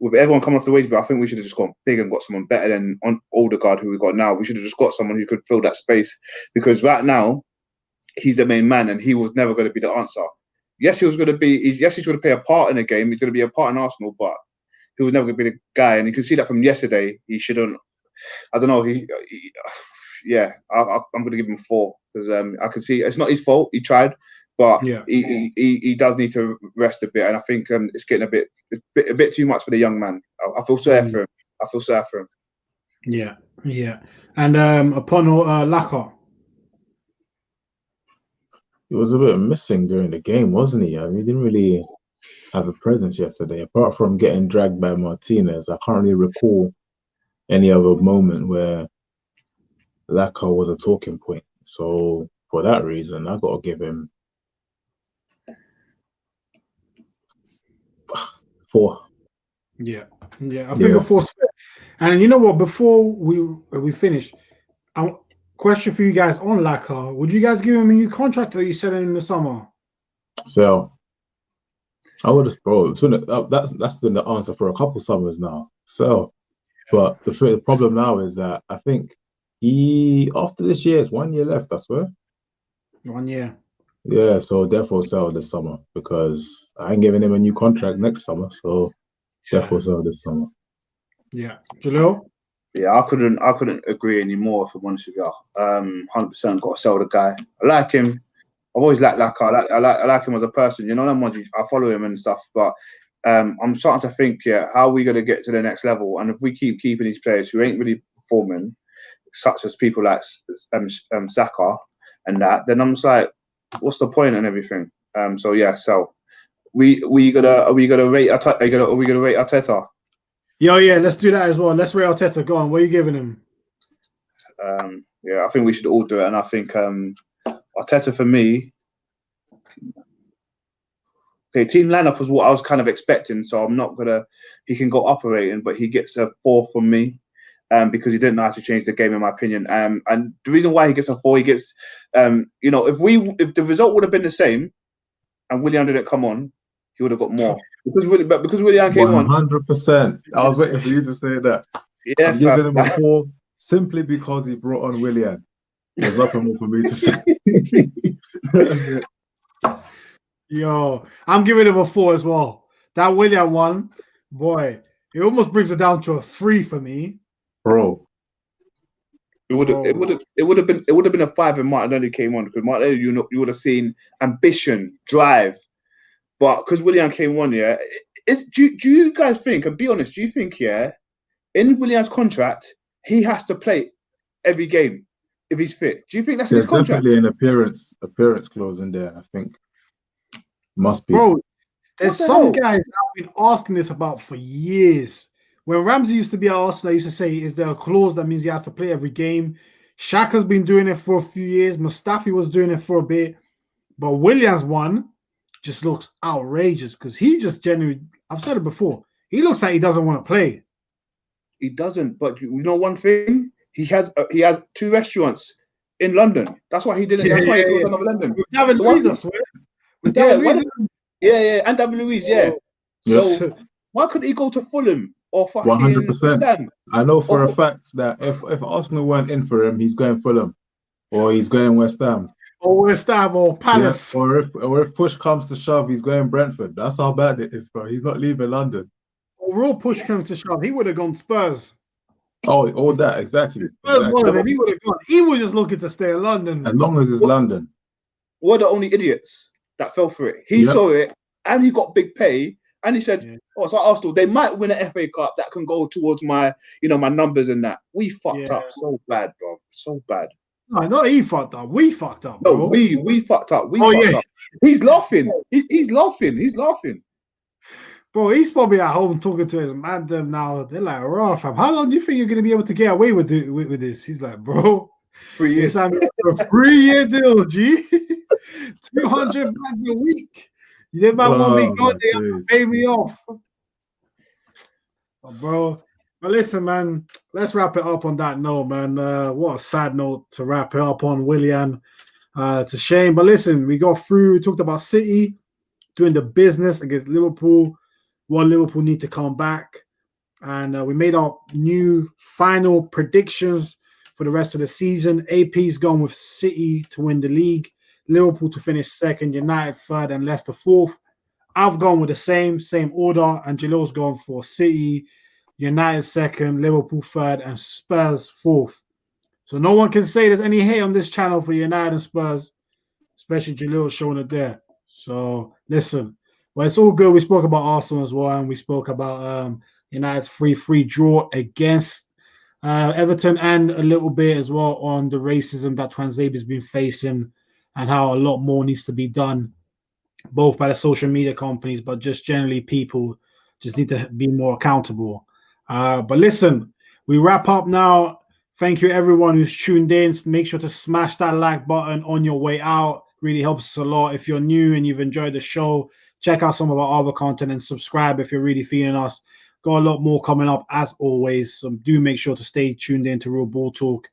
With everyone coming off the wage bill, I think we should have just gone big and got someone better than on Odegaard, who we got now. We should have just got someone who could fill that space because right now he's the main man and he was never going to be the answer. Yes, he's going to play a part in the game. He's going to be a part in Arsenal, but he was never going to be the guy. And you can see that from yesterday. He shouldn't. I don't know. I'm going to give him 4 because I can see it's not his fault. He tried. But he does need to rest a bit, and I think it's getting a bit too much for the young man. I feel sorry for him. Yeah. And upon Laka. He was a bit missing during the game, wasn't he? I mean, he didn't really have a presence yesterday. Apart from getting dragged by Martinez, I can't really recall any other moment where Laka was a talking point. So for that reason, I got to give him 4. Yeah. I think a 4's fair. And you know what? Before we finish, question for you guys on Laka. Would you guys give him a new contract, or are you selling him in the summer? So I would have, bro. That's been the answer for a couple summers now. So, but the problem now is that I think after this year, it's 1 year left. I swear. 1 year. Yeah. So therefore, sell this summer because I ain't giving him a new contract next summer. So therefore, sell this summer. Yeah. Jalil? Yeah, I couldn't agree anymore. If I'm honest with you, 100% got to sell the guy. I like him. I've always liked Laka. I like him as a person. You know, I follow him and stuff. But I'm starting to think, how are we going to get to the next level? And if we keep keeping these players who ain't really performing, such as people like Saka and that, then I'm just like, what's the point and everything? So yeah, so are we gonna rate Arteta? Yeah, let's do that as well. Let's rate Arteta. Go on. What are you giving him? Yeah, I think we should all do it, and I think Arteta for me. Okay, team lineup was what I was kind of expecting, so I'm not gonna. He can go up a rating, but he gets a 4 from me, because he didn't know how to change the game, in my opinion. And the reason why he gets a 4, he gets, if the result would have been the same, and Willian didn't come on, he would have got more. Because Willian came on. 100%. I was waiting for you to say that. Yeah, I'm giving him a 4 simply because he brought on Willian. There's nothing more for me to say. Yo, I'm giving him a 4 as well. That Willian one, boy, it almost brings it down to a 3 for me. Bro. It would have been a 5 if Martinelli came on, because Martinelli, you would have seen ambition, drive. But because Willian came on, do you guys think, and be honest, do you think, in Willian's contract, he has to play every game if he's fit? Do you think that's in his contract? There's definitely an appearance clause in there, I think. Must be. Bro, there's some guys I've been asking this about for years. When Ramsey used to be at Arsenal, I used to say, is there a clause that means he has to play every game? Xhaka's been doing it for a few years. Mustafi was doing it for a bit. But Willian's one just looks outrageous because he just genuinely, I've said it before, he looks like he doesn't want to play. He doesn't, but you know one thing? He has 2 restaurants in London. That's why he didn't. That's why he took another London. With David Luiz, I swear. And David Luiz, So why couldn't he go to Fulham or fucking 100%. West Ham? I know for a fact that if Arsenal weren't in for him, he's going Fulham or he's going West Ham. Or West Ham or Palace. Yeah, or if push comes to shove, he's going Brentford. That's how bad it is, bro. He's not leaving London. Or real push comes to shove, he would have gone Spurs. Oh, all that, exactly. One of them, he would have gone. He was just looking to stay in London. As long as it's London. We're the only idiots that fell for it. He saw it, and he got big pay, and he said, so Arsenal, they might win an FA Cup that can go towards my, my numbers and that. We fucked up so bad, bro. So bad. No, not he fucked up. We fucked up, bro. No, we fucked up. We fucked up. He's laughing. He's laughing. He's laughing. Bro, he's probably at home talking to his man them now. They're like, raw fam, how long do you think you're going to be able to get away with this? He's like, bro, 3 years. For a 3-year deal, G. 200 pounds a week. You didn't want me gone, they have to pay me off. Oh, bro. But listen, man, let's wrap it up on that note, man. What a sad note to wrap it up on, Willian. It's a shame. But listen, we got through. We talked about City doing the business against Liverpool. What Liverpool need to come back. And we made our new final predictions for the rest of the season. AP's gone with City to win the league, Liverpool to finish second, United third, and Leicester fourth. I've gone with the same order, and Jalil's gone for City, United second, Liverpool third, and Spurs fourth. So no one can say there's any hate on this channel for United and Spurs, especially Jalil showing it there. So listen, well, it's all good. We spoke about Arsenal as well, and we spoke about United's 3-3 draw against Everton, and a little bit as well on the racism that Twanzebe's been facing and how a lot more needs to be done, both by the social media companies, but just generally people just need to be more accountable. But listen, we wrap up now. Thank you everyone who's tuned in. Make sure to smash that like button on your way out. Really helps us a lot. If you're new and you've enjoyed the show, check out some of our other content and subscribe if you're really feeling us. Got a lot more coming up as always. So do make sure to stay tuned in to Real Ball Talk.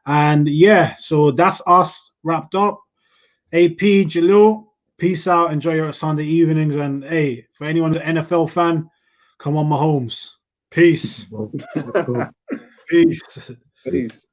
And yeah, so that's us wrapped up. AP, Jalil, peace out. Enjoy your Sunday evenings. And hey, for anyone who's an NFL fan, come on, Mahomes. Peace. Well, Peace. Peace.